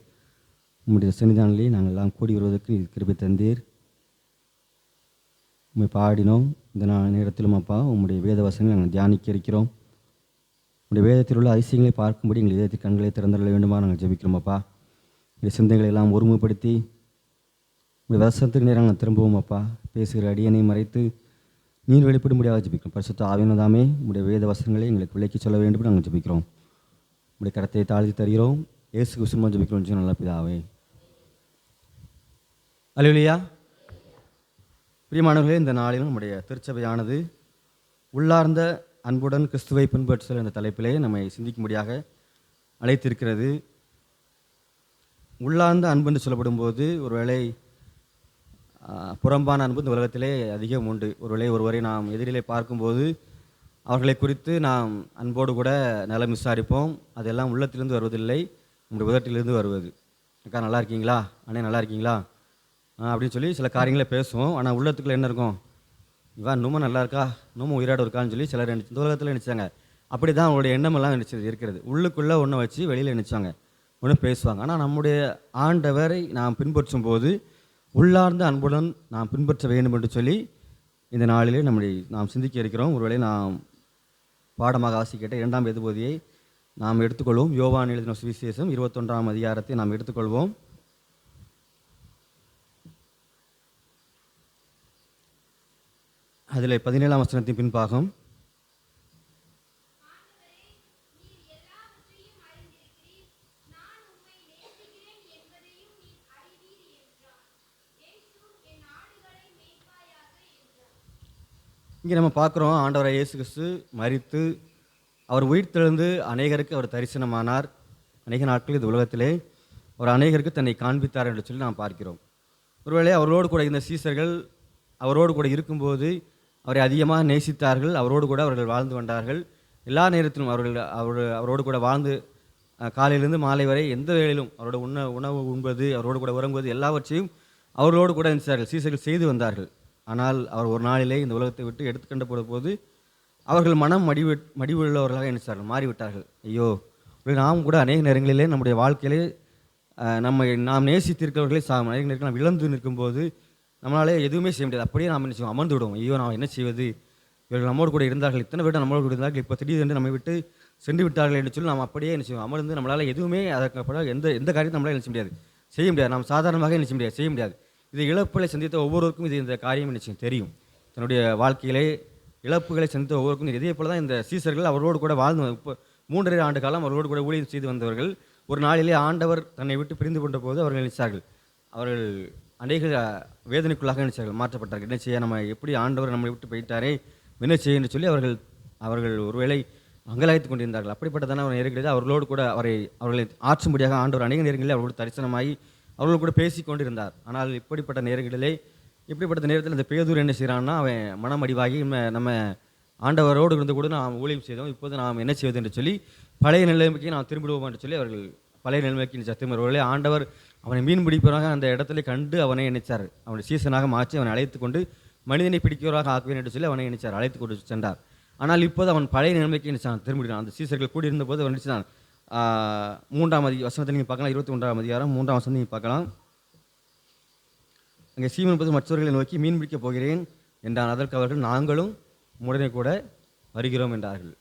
A: உம்முடைய சன்னிதானிலே நாங்கள் எல்லாம் கூடி வருவதற்கு நீர் கிருபை தந்தீர். உம்மை பாடினோம். இந்த நேரத்திலும் அப்பா உம்முடைய வேத வசனங்களை நாங்கள் தியானிக்க இருக்கிறோம். உம்முடைய வேதத்தில் உள்ள அதிசயங்களை பார்க்கும்படி எங்கள் இதயத்தில் கண்களை திறந்தள்ள வேண்டுமா நாங்கள் ஜெபிக்கிறோம் அப்பா. எங்கள் சிந்தைகளை எல்லாம் ஒருமுகப்படுத்தி உடைய வசனத்துக்கு நேரம் நாங்கள் திரும்பவும் அப்பா பேசுகிற அடியனை மறைத்து நீர் வெளிப்படும்படியாக ஜெபிக்கிறோம். பரிசுத்த ஆவியானவரே உடைய வேத வசனங்களை எங்களுக்கு விளக்கி சொல்ல வேண்டும் நாங்கள் ஜெபிக்கிறோம். உடைய கரத்தை தாழ்த்தி தருகிறோம். இயேசு கிறிஸ்துவின் ஜெபிக்கிறோம் நல்ல பிதாவே. அல்லேலூயா. பிரியமானவர்களே, இந்த நாளிலும் நம்முடைய திருச்சபையானது உள்ளார்ந்த அன்புடன் கிறிஸ்துவை பின்பற்றுதல் என்ற தலைப்பிலே நம்மை சிந்திக்கும்படியாக அழைத்திருக்கிறது. உள்ளார்ந்த அன்பு என்று சொல்லப்படும் போது ஒருவேளை புறம்பான அன்பு இந்த உலகத்திலே அதிகம் உண்டு. ஒருவேளை ஒருவரை நாம் எதிரிலே பார்க்கும்போது அவர்களை குறித்து நாம் அன்போடு கூட நலம் விசாரிப்போம். அதெல்லாம் உள்ளத்திலிருந்து வருவதில்லை, நம்முடைய உதட்டிலிருந்து வருவது. அக்கா நல்லா இருக்கீங்களா, அண்ணே நல்லா இருக்கீங்களா அப்படின்னு சொல்லி சில காரியங்களை பேசுவோம். ஆனால் உள்ளத்துக்குள்ள என்ன இருக்கும், இவன் இன்னமும் நல்லா இருக்கா, இன்னமும் உயிரோடு இருக்கான்னு சொல்லி சிலர் இந்த உலகத்தில் நினச்சாங்க. அப்படி தான் அவங்களுடைய எண்ணமெல்லாம் நினச்சது இருக்கிறது. உள்ளுக்குள்ளே ஒன்றை வச்சு வெளியில் நினச்சாங்க, ஒன்று பேசுவாங்க. ஆனால் நம்முடைய ஆண்டவரை நாம் பின்பற்றும் போது உள்ளார்ந்த அன்புடன் நாம் பின்பற்ற வேண்டும் என்று சொல்லி இந்த நாளிலே நாம் சிந்திக்க இருக்கிறோம். ஒருவேளை நாம் பாடமாக வாசிக்கிட்ட 2ஆம் எதுபதியை நாம் எடுத்துக்கொள்வோம். யோவான் எழுதின சுவிசேஷம் 21ஆம் அதிகாரத்தை நாம் எடுத்துக்கொள்வோம். அதில் 17ஆம் வசனத்தின் பின்பாகம். இங்கே நம்ம பார்க்குறோம், ஆண்டவரை இயேசு கிறிஸ்து மரித்து அவர் உயிர்த்தெழுந்து அநேகருக்கு அவர் தரிசனமானார். அநேக நாட்கள் இந்த உலகத்திலே அவர் அநேகருக்கு தன்னை காண்பித்தார் என்று சொல்லி நாம் பார்க்கிறோம். ஒருவேளை அவரோடு கூட இந்த சீசர்கள் அவரோடு கூட இருக்கும்போது அவரை அதிகமாக நேசித்தார்கள். அவரோடு கூட அவர்கள் வாழ்ந்து வந்தார்கள். எல்லா நேரத்திலும் அவரோடு கூட வாழ்ந்து காலையிலிருந்து மாலை வரை எந்த வேளையிலும் அவரோட உணவு உண்பது, அவரோடு கூட உறங்குவது எல்லாவற்றையும் அவரோடு கூட நினைச்சார்கள், சீசர்கள் செய்து வந்தார்கள். ஆனால் அவர் ஒரு நாளிலே இந்த உலகத்தை விட்டு எடுத்துக்கொண்ட போது அவர்கள் மனம் மடிவுள்ளவர்களாக நினைச்சார்கள், மாறிவிட்டார்கள். ஐயோ, நாம் கூட அநேக நேரங்களிலே நம்முடைய வாழ்க்கையிலே நாம் நேசித்திருக்கிறவர்களே அநேக நேரத்தில் நாம் இழந்து நிற்கும்போது நம்மளாலே எதுவுமே செய்ய முடியாது. அப்படியே நாம் நினைச்சோம், அமர்ந்து விடுவோம். ஐயோ, நாம் என்ன செய்வது, இவர்கள் நம்மோடு கூட இருந்தார்கள், இத்தனை பேர் நம்மளோடு கூட இருந்தார்கள், இப்போ திடீரென்று நம்மை விட்டு சென்று விட்டார்கள் என்று சொல்லி நாம் அப்படியே நினைச்சோம் அமர்ந்து நம்மளால் எதுவுமே அதற்கு எந்த காரியத்தை நம்மளால் நினைச்ச முடியாது, செய்ய முடியாது. நாம் சாதாரணமாக நினைச்ச முடியாது, செய்ய முடியாது. இது இழப்புகளை சந்தித்த ஒவ்வொருவருக்கும் இந்த காரியம் நிச்சயம் தெரியும். தன்னுடைய வாழ்க்கையிலே இழப்புகளை சந்தித்த ஒவ்வொருக்கும் இதே போல தான் இந்த சீசர்கள் அவரோடு கூட வாழ்ந்து 3.5 ஆண்டு காலம் அவரோடு கூட ஊழியம் செய்து வந்தவர்கள் ஒரு நாளிலே ஆண்டவர் தன்னை விட்டு பிரிந்து கொண்ட போது அவர்கள் நினைச்சார்கள், அவர்கள் அநேக வேதனைக்குள்ளாக நினைச்சார்கள், மாற்றப்பட்டார்கள். என்ன செய்ய, நம்ம எப்படி ஆண்டவர் நம்மளை விட்டு போயிட்டாரே, என்ன செய்ய என்று சொல்லி அவர்கள் ஒருவேளை அங்கலாய்த்து கொண்டிருந்தார்கள். அப்படிப்பட்டதான அவர் நேரங்களில் அவர்களோடு கூட அவர்களை ஆற்றும்படியாக ஆண்டவர் அநேக நேரங்களில் அவர்களோடு தரிசனமாகி அவர்கள் கூட பேசி கொண்டிருந்தார். ஆனால் இப்படிப்பட்ட நேரத்தில் இந்த பேதுரு என்ன செய்கிறான்னா, அவன் மனமடிவாகி நம்ம ஆண்டவரோடு இருந்து கூட நாம் ஊழியம் செய்தோம், இப்போது நாம் என்ன செய்வது என்று சொல்லி பழைய நிலைமைக்கு நாம் திரும்பிடுவோம் என்று சொல்லி அவர்கள் பழைய நிலைமைக்கு திரும்புவர்களே ஆண்டவர் அவனை மீன் பிடிப்பவராக அந்த இடத்துல கண்டு அவனை நினைச்சார், அவனை சீசனாக மாற்றி அவனை அழைத்து கொண்டு மனிதனை பிடிக்கிறவராக ஆக்குவேன் என்று சொல்லி அவனை நினைச்சார், அழைத்து கொண்டு சென்றார். ஆனால் இப்போது அவன் பழைய நிலைமைக்கு நினைச்சான், திரும்பினான். அந்த சீசர்கள் கூடியிருந்த போது அவன் நினைச்சான். 3ஆம் வசனத்தை நீங்கள் பார்க்கலாம், 21ஆம் அதிகாரம் 3ஆம் வசனத்தை நீங்கள் பார்க்கலாம். அங்கே சீமோன் பேதுரு மற்றவர்களை நோக்கி மீன் பிடிக்கப் போகிறேன் என்றான். அதற்கு அவர்கள் நாங்களும் உடனே கூட வருகிறோம் என்றார்கள்.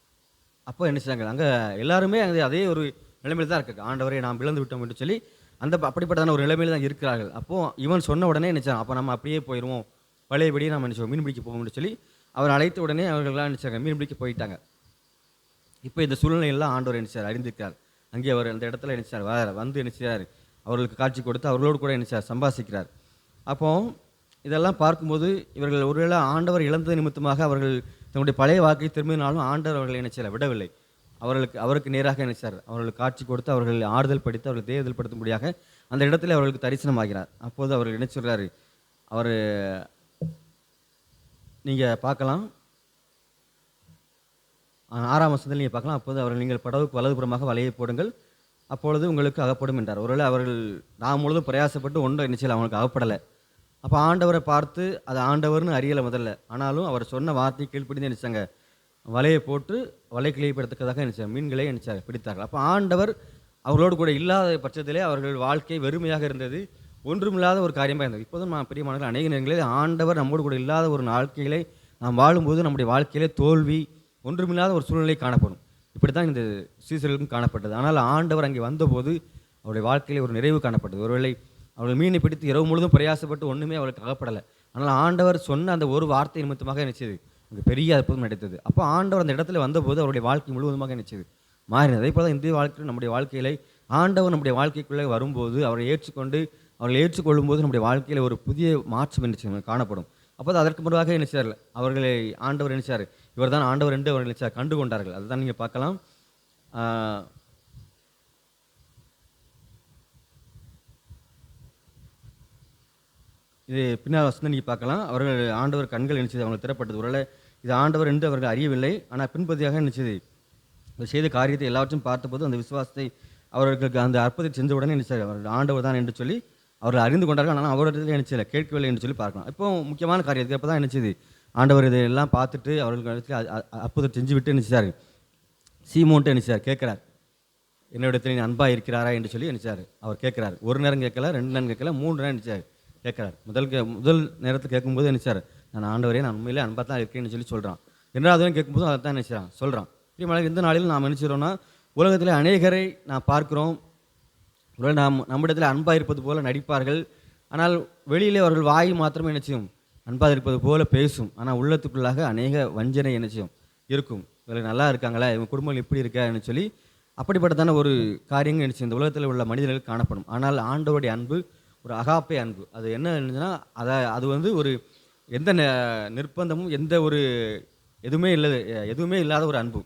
A: அப்போ என்ன செய்தாங்க, அங்கே எல்லாருமே அதே ஒரு நிலைமையில் தான் இருக்காங்க. ஆண்டவரை நாம் இழந்து விட்டோம் என்று சொல்லி அப்படிப்பட்டதான ஒரு நிலைமையில் தான் இருக்கிறார்கள். அப்போது இவன் சொன்ன உடனே நினைச்சாங்க, அப்போ நம்ம அப்படியே போயிடுவோம், பழையபடியே நம்ம நினைச்சோம் மீன் பிடிக்க போவோம் என்று சொல்லி அவர் அழைத்த உடனே அவர்கள்லாம் நினைச்சாங்க, மீன் பிடிக்க போயிட்டாங்க. இப்போ இந்த சூழ்நிலையெல்லாம் ஆண்டவர் நினைச்சார், அறிந்திருக்கிறார். அங்கே அவர் அந்த இடத்துல நினைச்சார், வந்து நினைச்சார், அவர்களுக்கு காட்சி கொடுத்து அவர்களோடு கூட நினைச்சார், சம்பாசிக்கிறார். அப்போ இதெல்லாம் பார்க்கும்போது இவர்கள் ஒருவேளை ஆண்டவர் இழந்தது நிமித்தமாக அவர்கள் தன்னுடைய பழைய வாழ்க்கையை திரும்பினாலும் ஆண்டவர் அவர்களை நினைச்சார், விடவில்லை. அவருக்கு நேராக நினைச்சார், அவர்களுக்கு காட்சி கொடுத்து அவர்கள் ஆறுதல் படித்து அவர்கள் தேர்தல் படுத்தும்படியாக அந்த இடத்துல அவர்களுக்கு தரிசனமாகிறார். அப்போது அவர்கள் என்ன சொல்கிறாரு, அவர் நீங்கள் பார்க்கலாம் 6ஆம் வசனத்தில் நீங்கள் பார்க்கலாம். அப்போது அவர்கள் நீங்கள் படவுக்கு வலதுபுறமாக வலையை போடுங்கள், அப்பொழுது உங்களுக்கு அகப்படும் என்றார். ஒருவேளை அவர்கள் நாம் முழுதும் பிரயாசப்பட்டு ஒன்றும் என்ன செய்யலை, அவங்களுக்கு அகப்படலை. அப்போ ஆண்டவரை பார்த்து அது ஆண்டவர்னு அறியலை முதல்ல. ஆனாலும் அவர் சொன்ன வார்த்தையை கீழ்ப்படிந்து நினைச்சாங்க, வலையை போட்டு வலை கிளியப்படுத்தக்கதாக நினைச்சாங்க, மீன்களை நினைச்சாங்க, பிடித்தார்கள். அப்போ ஆண்டவர் அவர்களோடு கூட இல்லாத பட்சத்திலே அவர்கள் வாழ்க்கை வெறுமையாக இருந்தது, ஒன்றுமில்லாத ஒரு காரியமாக இருந்தது. இப்போதும் நான் பிரியமானவர்கள் அநேக நேரங்களில் ஆண்டவர் நம்மோடு கூட இல்லாத ஒரு வாழ்க்கைகளை நாம் வாழும்போது நம்முடைய வாழ்க்கையிலே தோல்வி, ஒன்றுமில்லாத ஒரு சூழ்நிலை காணப்படும். இப்படி தான் இந்த சீசர்களுக்கும் காணப்பட்டது. ஆனால் ஆண்டவர் அங்கே வந்தபோது அவருடைய வாழ்க்கையிலே ஒரு நிறைவு காணப்பட்டது. ஒருவேளை அவர்கள் மீனை பிடித்து இரவு முழுதும் பிரயாசப்பட்டு ஒன்றுமே அவளுக்கு அகப்படலை. ஆனால் ஆண்டவர் சொன்ன அந்த ஒரு வார்த்தை நிமித்தமாக நினைச்சது அங்கே பெரிய அற்புதம் நடத்தது. அப்போ ஆண்டவர் அந்த இடத்துல வந்தபோது அவருடைய வாழ்க்கை முழுவதுமாக நினைச்சது மாறினது. அதே போல் தான் இந்திய வாழ்க்கையில் நம்முடைய வாழ்க்கையில ஆண்டவர் நம்முடைய வாழ்க்கைக்குள்ளே வரும்போது அவரை ஏற்றுக்கொள்ளும் போது நம்முடைய வாழ்க்கையில் ஒரு புதிய மாற்றம் நினைச்சு காணப்படும். அப்போது அதற்கு முன்பாக நினைச்சார் அவர்களை ஆண்டவர் நினைச்சார், இவர் தான் ஆண்டவர் என்று அவர்கள் நினைச்சார், கண்டு கொண்டார்கள். அதுதான் நீங்கள் பார்க்கலாம். இது பின்னால் வசனம் நீங்கள் பார்க்கலாம். அவர்கள் ஆண்டவர் கண்கள் நினைச்சது அவங்களுக்கு திறப்பட்டது. ஒருவேளை இது ஆண்டவர் என்று அவர்கள் அறியவில்லை, ஆனால் பின்பதியாக நினைச்சது செய்த காரியத்தை எல்லாவற்றையும் பார்த்தபோது அந்த விசுவாசத்தை அவர்களுக்கு அந்த அற்புதத்தை செஞ்ச உடனே நினைச்சார் அவர்கள் ஆண்டவர் தான் என்று சொல்லி அவர்கள் அறிந்து கொண்டார்கள். ஆனால் அவரிடத்தில் நினைச்சல கேட்கவில்லை என்று சொல்லி பார்க்கலாம். இப்போ முக்கியமான காரியத்துக்கு அப்போ தான் நினைச்சது ஆண்டவர் இதையெல்லாம் பார்த்துட்டு அவர்களுக்கு அற்புதம் செஞ்சு விட்டு நினைச்சார். சீமோன்ட்டு நினைச்சார், கேட்குறார், என்னிடத்தில் நீ அன்பாக இருக்கிறாரா என்று சொல்லி நினைச்சார். அவர் கேட்குறாரு. ஒரு நேரம் கேட்கல, 2 நேரம் கேட்கல, 3 நேரம் நினைச்சார் கேட்குறாரு. முதல் நேரத்தில் கேட்கும்போது நினைச்சார், நான் ஆண்டவரே நான் உண்மையிலே அன்பாக தான் இருக்கேன்னு சொல்லி சொல்கிறான். 2வது கேட்கும்போது அதை தான் நினைச்சான் சொல்கிறான். இப்படி இந்த நாளில் நாம் நினைச்சிடறோம்னா உலகத்தில் அநேகரை நான் பார்க்குறோம். நம்மிடத்தில் அன்பாக இருப்பது போல நடிப்பார்கள், ஆனால் வெளியிலே அவர்கள் வாய் மாத்திரமே நினைச்சியும் அன்பாக இருப்பது போல பேசும், ஆனால் உள்ளத்துக்குள்ளாக அநேக வஞ்சனை நினைச்சியும் இருக்கும். இவர்கள் நல்லா இருக்காங்களா, இவங்க குடும்பங்கள் இப்படி இருக்கான்னு சொல்லி அப்படிப்பட்டதான ஒரு காரியங்கள் நினைச்சு இந்த உலகத்தில் உள்ள மனிதர்கள் காணப்படும். ஆனால் ஆண்டவருடைய அன்பு ஒரு அகாப்பே அன்பு. அது என்ன இருந்துச்சுன்னா அது ஒரு எந்த நிர்பந்தமும் எந்த ஒரு எதுவுமே இல்லாத ஒரு அன்பு.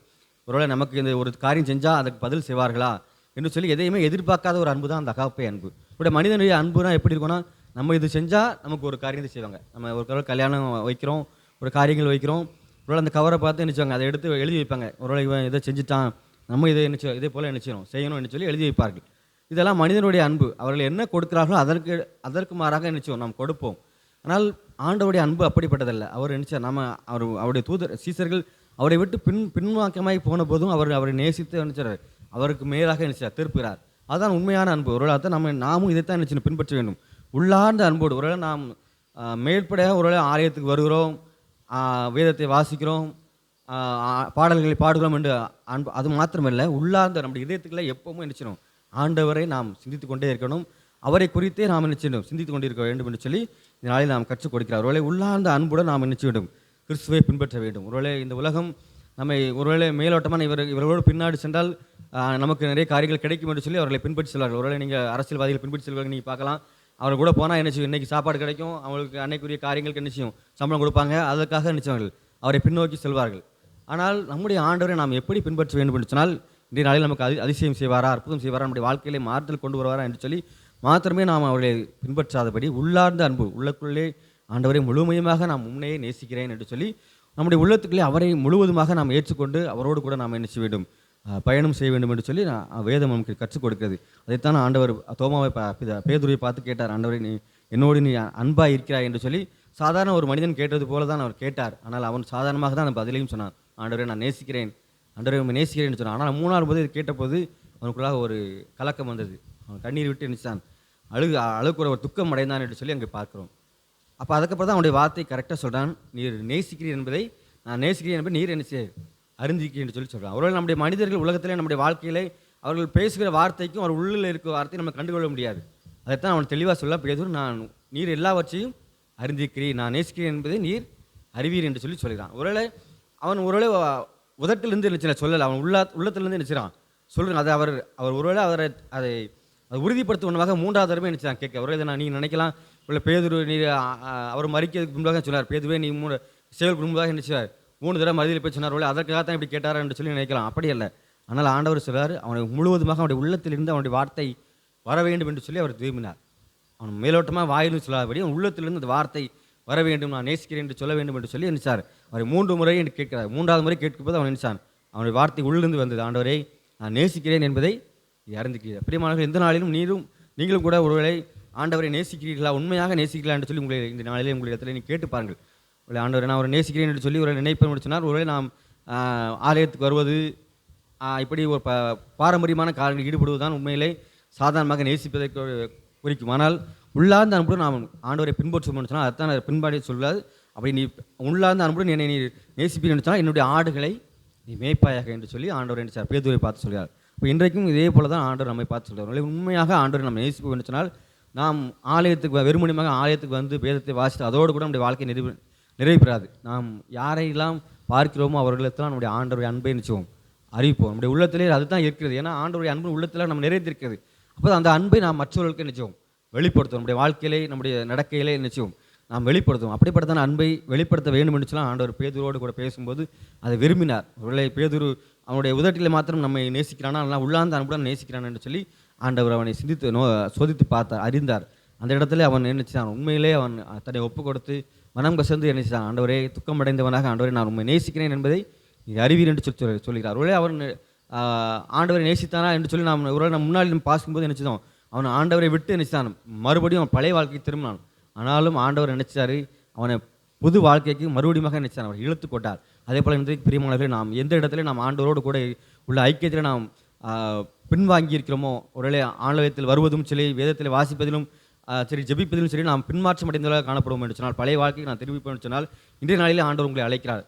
A: ஒருவேளை நமக்கு இந்த ஒரு காரியம் செஞ்சால் அதுக்கு பதில் செய்வார்களா என்று சொல்லி எதையுமே எதிர்பார்க்காத ஒரு அன்பு தான் அந்த அகாப்பே அன்பு. இப்படி மனிதனுடைய அன்புனா எப்படி இருக்கும்னா, நம்ம இது செஞ்சால் நமக்கு ஒரு காரியத்தை செய்வாங்க. நம்ம ஒரு கல்யாணம் வைக்கிறோம், ஒரு காரியங்கள் வைக்கிறோம், ஒருவேளை அந்த கவரை பார்த்து நினச்சிவாங்க, அதை எடுத்து எழுதி வைப்பாங்க. ஒருவேளை இவன் இதை செஞ்சுட்டான், நம்ம இதை இதே போல் செய்யணும்னு சொல்லி எழுதி வைப்பார்கள். இதெல்லாம் மனிதனுடைய அன்பு. அவர்கள் என்ன கொடுக்கிறார்களோ அதற்கு மாறாக நாம் கொடுப்போம். ஆனால் ஆண்டவருடைய அன்பு அப்படிப்பட்டதல்ல. அவர் நினைச்சார் அவருடைய தூதர் சீசர்கள் அவரை விட்டு பின்வாக்கமாய் போன போதும் அவரை நேசித்து நினைச்சார், அவருக்கு மேலாக நினைச்சார், திருப்புகிறார். அதுதான் உண்மையான அன்பு. ஒருவேளை தான் நாமும் இதைத்தான் நினைச்சு பின்பற்ற வேண்டும். உள்ளார்ந்த அன்போடு ஒருவேளை நாம் மேற்படையாக ஒருவேளை ஆலயத்துக்கு வருகிறோம், வேதத்தை வாசிக்கிறோம், பாடல்களை பாடுகிறோம் என்று அன்பு, அது மாத்திரமல்ல உள்ளார்ந்த நம்முடைய இதயத்துக்குள்ள எப்பவுமே நினைச்சிடும் ஆண்டவரை நாம் சிந்தித்து கொண்டே இருக்கணும், அவரை குறித்தே நாம் நினைச்சிடும் சிந்தித்து கொண்டே இருக்க வேண்டும் என்று சொல்லி இந்த நாளில் நாம் கற்றுக் கொடுக்கிறார். ஒருவேளை உள்ளார்ந்த அன்புடன் நாம் நினைச்சு வேண்டும், கிறிஸ்துவை பின்பற்ற வேண்டும். ஒருவேளை இந்த உலகம் நம்மை ஒருவேளை மேலோட்டமான இவர்களோடு பின்னாடி சென்றால் நமக்கு நிறைய காரியங்கள் கிடைக்கும் என்று சொல்லி அவர்களை பின்பற்றி செல்வார்கள். ஒருவேளை நீங்கள் அரசியல்வாதிகள் பின்பற்றி செல்வார்கள், நீங்கள் பார்க்கலாம். அவர் கூட போனால் என்ன செய்யும், இன்றைக்கி சாப்பாடு கிடைக்கும், அவங்களுக்கு அன்னைக்குரிய காரியங்களுக்கு என்ன செய்யும், சம்பளம் கொடுப்பாங்க, அதற்காக நினைச்சவர்கள் அவரை பின்னோக்கி செல்வார்கள். ஆனால் நம்முடைய ஆண்டவரை நாம் எப்படி பின்பற்ற வேண்டும் என்று சொன்னால், இன்றைய நாளில் நமக்கு அதிசயம் செய்வாரா, அற்புதம் செய்வாரா, நம்முடைய வாழ்க்கையிலே மாறுதல் கொண்டு வருவாரா என்று சொல்லி மாத்திரமே நாம் அவர்களை பின்பற்றாதபடி உள்ளார்ந்த அன்பு, உள்ளக்குள்ளே ஆண்டவரை முழுமையுமாக நாம் உண்மையை நேசிக்கிறேன் என்று சொல்லி நம்முடைய உள்ளத்துக்குள்ளே அவரை முழுவதுமாக நாம் ஏற்றுக்கொண்டு அவரோடு கூட நாம் என்ன செய்ய வேண்டும், பயணம் செய்ய வேண்டும் என்று சொல்லி வேதம் நமக்கு கற்றுக் கொடுக்கிறது. அதைத்தான் ஆண்டவர் தோமாவை பேதுருவை பார்த்து கேட்டார், ஆண்டவரை என்னோடு நீ அன்பாக இருக்கிறாய் என்று சொல்லி. சாதாரண ஒரு மனிதன் கேட்டது போல தான் அவர் கேட்டார். ஆனால் அவன் சாதாரணமாக தான் பதிலையும் சொன்னான், ஆண்டவரை நான் நேசிக்கிறேன், ஆண்டவரை நேசிக்கிறேன் என்று சொன்னான். ஆனால் 3வது போது இது கேட்டபோது அவனுக்குள்ளாக ஒரு கலக்கம் வந்தது. அவன் கண்ணீர் விட்டு நினைச்சான், அழுகுற ஒரு துக்கம் அடைந்தான் என்று சொல்லி அங்கே பார்க்கிறோம். அப்போ அதுக்கப்புறம் தான் அவனுடைய வார்த்தை கரெக்டாக சொல்கிறான், நீர் நேசிக்கிறீர் என்பதை நான் நேசிக்கிறேன் என்பதை நீர் என்ன அறிந்திருக்கிறேன் என்று சொல்லி சொல்கிறான். ஒருவேளை நம்முடைய மனிதர்கள் உலகத்திலே நம்முடைய வாழ்க்கையிலே அவர்கள் பேசுகிற வார்த்தைக்கும் அவர் உள்ளில் இருக்கிற வார்த்தையை நம்ம கண்டுகொள்ள முடியாது. அதைத்தான் அவன் தெளிவாக சொல்ல, பேதுரு நீர் எல்லாவற்றையும் அறிந்திருக்கிறீர், நான் நேசிக்கிறேன் என்பதை நீர் அறிவீர் என்று சொல்லி சொல்கிறான். அவன் ஒருவேளை உதட்டிலிருந்து நினைச்சல சொல்லலை, அவன் உள்ளத்திலிருந்து நினைச்சான் சொல்கிறான். அதை அவர் ஒருவேளை அதை உறுதிப்படுத்துவதாக 3வது தடவை நினைச்சான் கேட்க. ஒருவேளை நான் நீங்கள் நினைக்கலாம், இல்லை பேதுரு நீர் அவர் மறிக்கிறதுக்கு முன்பாக சொன்னார், பேதுவே நீ சேவலுக்கு முன்பாக நினைச்சார் 3 தடவை மறுதியில் போய் சொன்னார், அதற்காக தான் இப்படி கேட்டாரா என்று சொல்லி நினைக்கலாம். அப்படி அல்ல. ஆனால் ஆண்டவர் சொல்கிறார், அவனை முழுவதுமாக அவனுடைய உள்ளத்திலிருந்து அவனுடைய வார்த்தை வர வேண்டும் என்று சொல்லி அவர் விரும்பினார். அவன் மேலோட்டமாக வாயிலும் சொல்லாதபடி அவன் உள்ளத்திலிருந்து அந்த வார்த்தை வர வேண்டும், நான் நேசிக்கிறேன் என்று சொல்ல வேண்டும் என்று சொல்லி நினைச்சார். அவரை 3 முறை என்று கேட்கிறார். 3வது முறை கேட்கும்போது அவன் நினைச்சான், அவனுடைய வார்த்தை உள்ளிருந்து வந்தது, ஆண்டவரை நான் நேசிக்கிறேன் என்பதை அறிந்துக்கிறீர்கள். பிரியமானவர்கள், எந்த நாளிலும் நீங்களும் கூட ஒருவேளை ஆண்டவரை நேசிக்கிறீர்களா, உண்மையாக நேசிக்கிறீர்களா என்று சொல்லி உங்களை இந்த நாளிலே உங்களுடைய இடத்துல நீங்கள் கேட்டு பாருங்கள். ஒரு ஆண்டவரை நான் அவரை நேசிக்கிறேன் என்று சொல்லி ஒரு நினைப்பேன் சொன்னார். ஒருவேளை நாம் ஆலயத்துக்கு வருவது, இப்படி ஒரு பாரம்பரியமான காரியங்கள் ஈடுபடுவது தான் உண்மையிலே சாதாரணமாக நேசிப்பதை குறிக்கும். ஆனால் உள்ளார்ந்த அன்புடன் நாம் ஆண்டவரை பின்பற்றுவோம்னு சொன்னால் அதுதான் பின்பாடி சொல்லாது. அப்படி நீ உள்ளார்ந்த அன்புடன் என்னை நீ நேசிப்பீன்னு சொன்னால் என்னுடைய ஆடுகளை நீ மேய்ப்பாயாக என்று சொல்லி ஆண்டவர் என்று பேதுருவை பார்த்து சொல்கிறார். இப்போ இன்றைக்கும் இதே போல தான் ஆண்டவர் நம்மை பார்த்து சொல்கிறார். உண்மையாக ஆண்டவரை நம்ம நேசிப்போம் என்று சொன்னால் நாம் ஆலயத்துக்கு வெறுமணியமாக ஆலயத்துக்கு வந்து வேதத்தை வாசித்து அதோடு கூட நம்முடைய வாழ்க்கை நிறைவு பெறாது. நாம் யாரையெல்லாம் பார்க்கிறோமோ அவர்களுக்கெல்லாம் நம்முடைய ஆண்டவருடைய அன்பை நிச்சயம் அறிவிப்போம். நம்முடைய உள்ளத்திலே அதுதான் இருக்கிறது. ஏன்னா ஆண்டவருடைய அன்பு உள்ளத்தில் நம்ம நிறைந்திருக்கிறது. அப்போ அந்த அன்பை நாம் மற்றவர்களுக்கு நிச்சயம் வெளிப்படுத்தும். நம்முடைய வாழ்க்கையிலே நம்முடைய நடக்கையிலே நிச்சயம் நாம் வெளிப்படுத்துவோம். அப்படிப்பட்டதான அன்பை வெளிப்படுத்த வேண்டும் என்று சொல்லலாம் ஆண்டவர் பேதுருவோடு கூட பேசும்போது அதை விரும்பினார். ஒருவேளை பேதுரு அவனுடைய உதட்டில் மாத்திரம் நம்மை நேசிக்கிறானா, நல்லா உள்ளார்ந்த அன்புடன் நேசிக்கிறான் என்று சொல்லி ஆண்டவர் அவனை சோதித்து பார்த்தார், அறிந்தார். அந்த இடத்துல அவன் நினைச்சான், உண்மையிலே அவன் தன்னை ஒப்பு கொடுத்து மனம் கசந்து நினைச்சான், ஆண்டவரே துக்கமடைந்தவனாக, ஆண்டவரே நான் உண்மை நேசிக்கிறேன் என்பதை நீ அறிவீர் என்று சொல்கிறார். ஒருவேளை அவன் ஆண்டவரை நேசித்தானா என்று சொல்லி நாம் ஒருவேளை நம்ம முன்னாடி நம்ம பார்க்கும்போது நினைச்சோம், அவன் ஆண்டவரை விட்டு நினைச்சான், மறுபடியும் அவன் பழைய வாழ்க்கைக்கு திரும்பினான். ஆனாலும் ஆண்டவர் நினைச்சாரு அவனை புது வாழ்க்கைக்கு மறுபடியும் நினைச்சான், அவர் இழுத்து கொண்டார். அதே போல் இன்றைக்கு பிரியமானவர்களே, நாம் எந்த இடத்துல நாம் ஆண்டவரோடு கூட உள்ள ஐக்கியத்தில் நாம் பின்வாங்கி இருக்கிறோமோ, ஒருவேளை ஆலயத்தில் வருவதும் சரி, வேதத்தில் வாசிப்பதிலும் சரி, ஜெபிப்பதிலும் சரி, நாம் பின்மாற்றம் அடைந்தவர்களாக காணப்படுவோம் என்று சொன்னால், பழைய வாழ்க்கைக்கு நான் திரும்பி போய் சொன்னால், இன்றைய நாளிலே ஆண்டவர் உங்களை அழைக்கிறார்,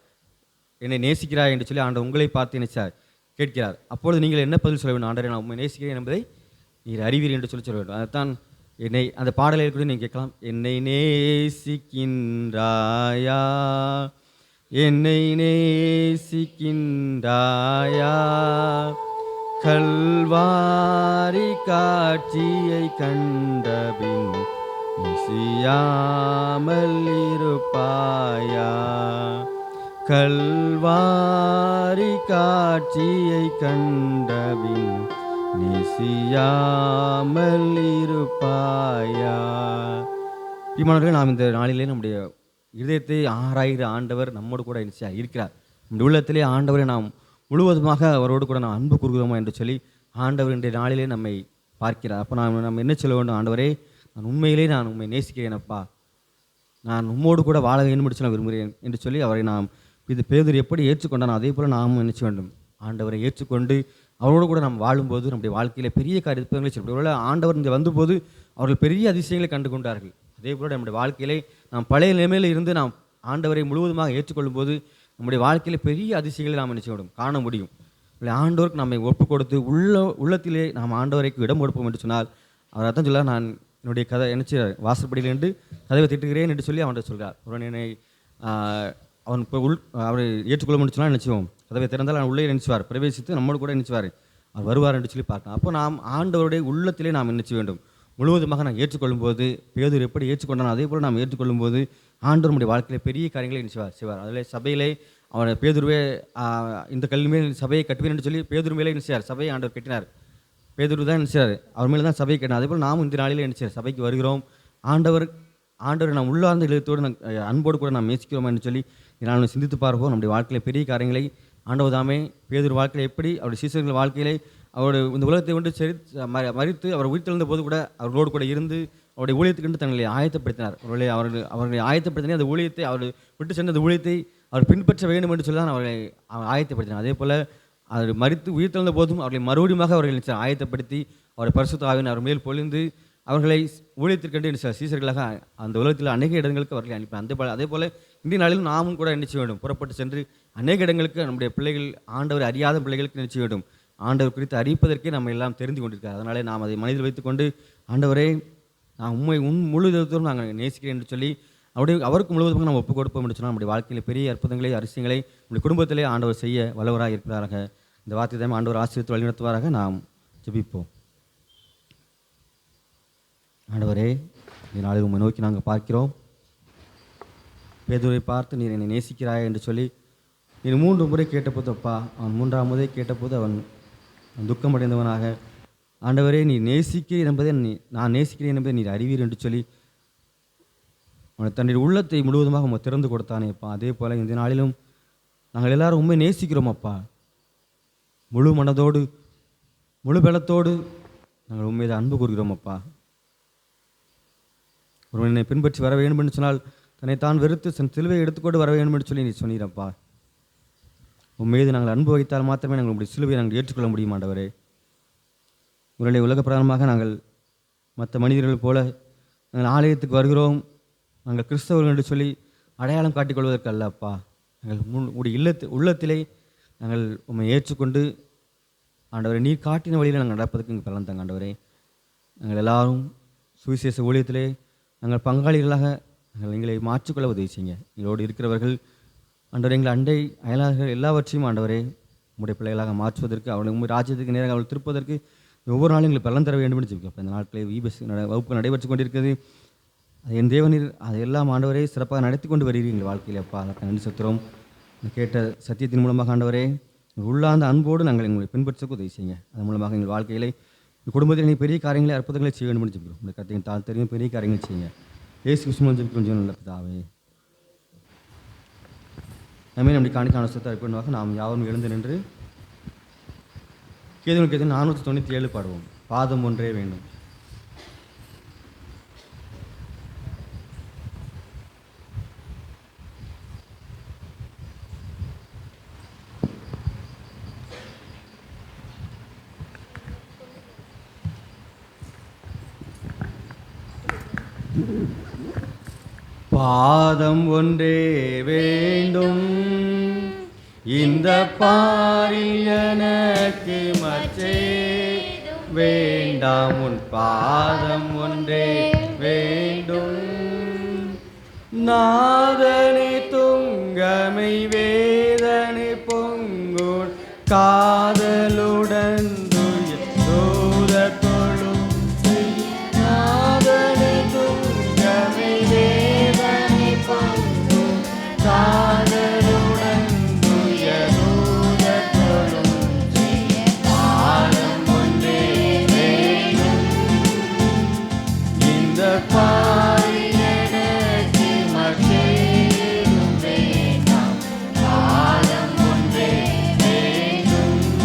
A: என்னை நேசிக்கிறார் என்று சொல்லி ஆண்டவர் உங்களை பார்த்து நினைச்சார் கேட்கிறார். அப்பொழுது நீங்கள் என்ன பதில் சொல்ல வேண்டும்? ஆண்டவரை நான் உண்மை நேசிக்கிறேன் என்பதை நீர் அறிவீர் என்று சொல்ல வேண்டும். அதுதான் என்னை அந்த பாடலை கூட நீங்கள் கேட்கலாம். என்னை நேசிக்கின்றாயா, என்னை நேசிக்கின்றாயா, கல்வாரி காட்சியை கண்டபின் நேசியாமல் இருப்பாயா, கல்வாரி காட்சியை கண்டபின் நேசியாமல் இருப்பாயா. பிரியமானவர்களே, நாம் இந்த நாளிலே நம்முடைய இதயத்தை ஆராய்கிற ஆண்டவர் நம்மோடு கூட இருக்கிறார். நம்முடைய உள்ளத்திலே ஆண்டவரை நாம் முழுவதுமாக அவரோடு கூட நாம் அன்பு கூறுகிறோமா என்று சொல்லி ஆண்டவர் இன்றைய நாளிலே நம்மை பார்க்கிறார். அப்போ நம்ம என்ன சொல்ல வேண்டும்? ஆண்டவரே, நான் உண்மையிலே நான் உண்மை நேசிக்கிறேனப்பா, நான் உம்மோடு கூட வாழ வேண்டும் என்று நான் விரும்புகிறேன் என்று சொல்லி அவரை நாம் இது பேதுரு எப்படி ஏற்றுக்கொண்டானோ அதே போல் நாம் நினைச்ச வேண்டும். ஆண்டவரை ஏற்றுக்கொண்டு அவரோடு கூட நாம் வாழும்போது நம்முடைய வாழ்க்கையில் பெரிய காரியங்களை செய்ய. ஒருவேளை ஆண்டவர் இங்கே வந்தபோது அவர்கள் பெரிய அதிசயங்களை கண்டு கொண்டார்கள். அதே போல் நம்முடைய வாழ்க்கையிலே நாம் பழைய நிலைமையில் இருந்து நாம் ஆண்டவரை முழுவதுமாக ஏற்றுக்கொள்ளும் போது நம்முடைய வாழ்க்கையில் பெரிய அதிசயங்களை நாம் நினைச்ச வேண்டும், காண முடியும். ஆண்டவருக்கு நம்மை ஒப்பு கொடுத்து உள்ளத்திலே நாம் ஆண்டவரைக்கு இடம் கொடுப்போம் என்று சொன்னால், அவர் அதான் சொல்ல, நான் என்னுடைய கதை நினைச்சு வாசற்படியில் நின்று கதவை திட்டுகிறேன் என்று சொல்லி அவன்கிட்ட சொல்கிறார். உடனே என்னை அவன் இப்போ அவரை ஏற்றுக்கொள்ள முடிச்சுனா நினச்சிவோம், கதவை திறந்தால் அவன் உள்ளே நினைச்சுவார், பிரவேசித்து நம்மோடு கூட நினைச்சுவார், அவர் வருவார் என்று சொல்லி பார்க்கலாம். அப்போ நாம் ஆண்டவருடைய உள்ளத்திலே நாம் நினைச்ச வேண்டும். முழுவதுமாக நாம் ஏற்றுக்கொள்ளும் போது பேதுரு எப்படி ஏற்றுக்கொண்டானோ அதே போல் நாம் ஏற்றுக்கொள்ளும் போது ஆண்டவர் நம்முடைய வாழ்க்கையில் பெரிய காரியங்களை செய்வார். அதில் சபையிலே அவனை பேதுருவே இந்த கல்வி மேல் சபையை கட்டுவேன் என்று சொல்லி பேதுரு மேலே நினைச்சார், சபையை ஆண்டவர் கட்டினார். பேதுரு தான் நினைச்சார், அவர் மேலே தான் சபையை கட்டினார். அதே போல் நாமும் இந்த நாளிலே நினைச்சார், சபைக்கு வருகிறோம், ஆண்டவர் நாம் உள்ளார்ந்த இல்லத்தோடு அன்போடு கூட நாம் நேசிக்கிறோம் என்று சொல்லி நான் சிந்தித்து பார்ப்போம். நம்முடைய வாழ்க்கையில் பெரிய காரியங்களை ஆண்டவர் தாமே பேதுரு வாழ்க்கையில் எப்படி அவருடைய சீசர்கள் வாழ்க்கையிலே அவருடைய இந்த உலகத்தை வந்து மறித்து அவர் உயிர்த்தெழுந்த போது கூட அவர்களோடு கூட இருந்து அவருடைய ஊழியத்துக்கு தங்களை ஆயத்தப்படுத்தினார். அவர்களை ஆயத்தப்படுத்தினே அந்த ஊழியத்தை அவர் விட்டு சென்ற அந்த ஊழியத்தை அவர் பின்பற்ற வேண்டும் என்று சொல்லி தான் அவர்களை ஆயத்தப்படுத்தினார். அதே போல் அவர் மறித்து உயிர்த்தெழுந்த போதும் அவர்களை மறுபடியும் அவர்கள் ஆயத்தப்படுத்தி அவருடைய பரிசுத்த ஆவியின் அவர் மேல் பொழிந்து அவர்களை ஊழியத்திற்கென்று சீசர்களாக அந்த உலகத்தில் அநேக இடங்களுக்கு அவர்களை அனுப்பினார். அதே போல் இந்திய நாளிலும் நாமும் கூட நினைச்ச வேண்டும், புறப்பட்டு சென்று அநேக இடங்களுக்கு நம்முடைய பிள்ளைகள் ஆண்டவர் அறியாத பிள்ளைகளுக்கு நினைச்ச வேண்டும். ஆண்டவர் குறித்து அறிவிப்பதற்கே நம்ம எல்லாம் தெரிந்து கொண்டிருக்கார். அதனாலே நாம் அதை மனதில் வைத்துக்கொண்டு ஆண்டவரே, நான் முழு இதயத்தோடு நாங்கள் நேசிக்கிறேன் என்று சொல்லி அவருக்கு முழுவதுமாக நம்ம ஒப்புக் கொடுப்போம் என்று சொன்னால் நம்முடைய வாழ்க்கையில் பெரிய அற்புதங்களை அதிசயங்களை நம்முடைய குடும்பத்திலே ஆண்டவர் செய்ய வல்லவராக இருக்கிறாராக. இந்த வார்த்தை தான் ஆண்டவர் ஆசீர்வதித்து வழிநடத்துவாராக. நாம் ஜெபிப்போம். ஆண்டவரே, இந்த நாளில் உம்மை நோக்கி நாங்கள் பார்க்கிறோம். பேதுரை பார்த்து நீர் என்னை நேசிக்கிறாய் என்று சொல்லி நீர் 3 முறை கேட்டபோது அப்பா, அவன் 3ஆம் முறை கேட்டபோது அவன் துக்கமடைந்தவனாக, ஆண்டவரே நீ நேசிக்கிறீர் என்பதை நான் நேசிக்கிறேன் என்பதை நீர் அறிவீர் என்று சொல்லி அவனை தன்னுடைய உள்ளத்தை முழுவதுமாக உம்மை திறந்து கொடுத்தானே அப்பா. அதே போல் இந்த நாளிலும் நாங்கள் எல்லாரும் உண்மை நேசிக்கிறோம் அப்பா. முழு மனதோடு முழு பலத்தோடு நாங்கள் உண்மையை அன்பு கூறுகிறோம் அப்பா. ஒருவனை பின்பற்றி வர வேண்டும் என்று சொன்னால் தன்னைத்தான் வெறுத்து சிலுவை எடுத்துக்கொண்டு வர வேண்டும் என்று சொல்லி நீ சொன்னீரப்பா. உண்மையை நாங்கள் அன்பு வைத்தால் மாத்திரமே நாங்கள் உங்களுடைய சிலுவையை நாங்கள் ஏற்றுக்கொள்ள முடியும் ஆண்டவரே. உங்களுடைய உலக பிரகாரமாக நாங்கள் மற்ற மனிதர்கள் போல நாங்கள் ஆலயத்துக்கு வருகிறோம், நாங்கள் கிறிஸ்தவர்கள் என்று சொல்லி அடையாளம் காட்டிக்கொள்வதற்கு அல்ல அப்பா. நாங்கள் உங்களுடைய உள்ளத்திலே நாங்கள் உண்மை ஏற்றுக்கொண்டு ஆண்டவரை நீர் காட்டின வழியில் நாங்கள் நடப்பதற்கு இங்கே பலன் தாங்க ஆண்டவரே. நாங்கள் எல்லாரும் சுவிசேஷ ஊழியத்திலே நாங்கள் பங்காளிகளாக எங்களை மாற்றிக்கொள்ள உதவி செய்யுங்க. எங்களோடு இருக்கிறவர்கள் ஆண்டவரே, எங்கள் அண்டை அயலாளர்கள் எல்லாவற்றையும் ஆண்டவரே உங்களுடைய பிள்ளைகளாக மாற்றுவதற்கு, அவளை உங்கள் ராஜ்யத்துக்கு நேராக அவள் திருப்பதற்கு ஒவ்வொரு நாளும் எங்களுக்கு பலன் தர வேண்டும் என்று ஜெபிக்கிறோம். இந்த நாட்களில் வகுப்பு நடைபெற்று கொண்டிருக்கிறது. அது என் தேவனீர் அதையெல்லாம் ஆண்டவரே சிறப்பாக நடத்தி கொண்டு வருகிறீர்கள் எங்கள் வாழ்க்கையில். அப்பா, அதற்கு நன்றி செலுத்துகிறோம். கேட்ட சத்தியத்தின் மூலமாக ஆண்டவரே உள்ளார்ந்த அன்போடு நாங்கள் எங்களை பின்பற்றக்கு உதவி செய்யுங்க. அதன் மூலமாக எங்கள் வாழ்க்கையிலே குடும்பத்தில் நீங்கள் பெரிய காரியங்களை அற்புதங்களை செய்ய வேண்டும் என்று ஜெபிக்கிறோம். உங்கள் கத்தையும் தாழ் தெரியும் பெரிய காரியங்கள் செய்யுங்க. இயேசு கிறிஸ்துவின் ஜெபிக்கிறோம் நல்ல பிதாவே. நம்மை நம்முடைய காணிக்கான சொத்தை அர்ப்பணமாக நாம் யாவரும் எழுந்து நின்று கீதங்களுக்கு 497 பாடுவோம். பாதம் ஒன்றே வேண்டும். பாதம் ஒன்றே வேண்டும், இந்த பாரில் எனக்கு மற்றேதும் வேண்டாம், உன் பாதம் ஒன்றே வேண்டும். நாதனை துங்கமை வேதனை பொங்குள் காதலுடன் தூதத்தொழும் நாதனை துங்கமை வேதனை பொங்குள் காதலுடன் தூதத்தொழும் பாதம் ஒன்றே வேண்டும், இந்த பாதம் ஒன்றே வேண்டும்.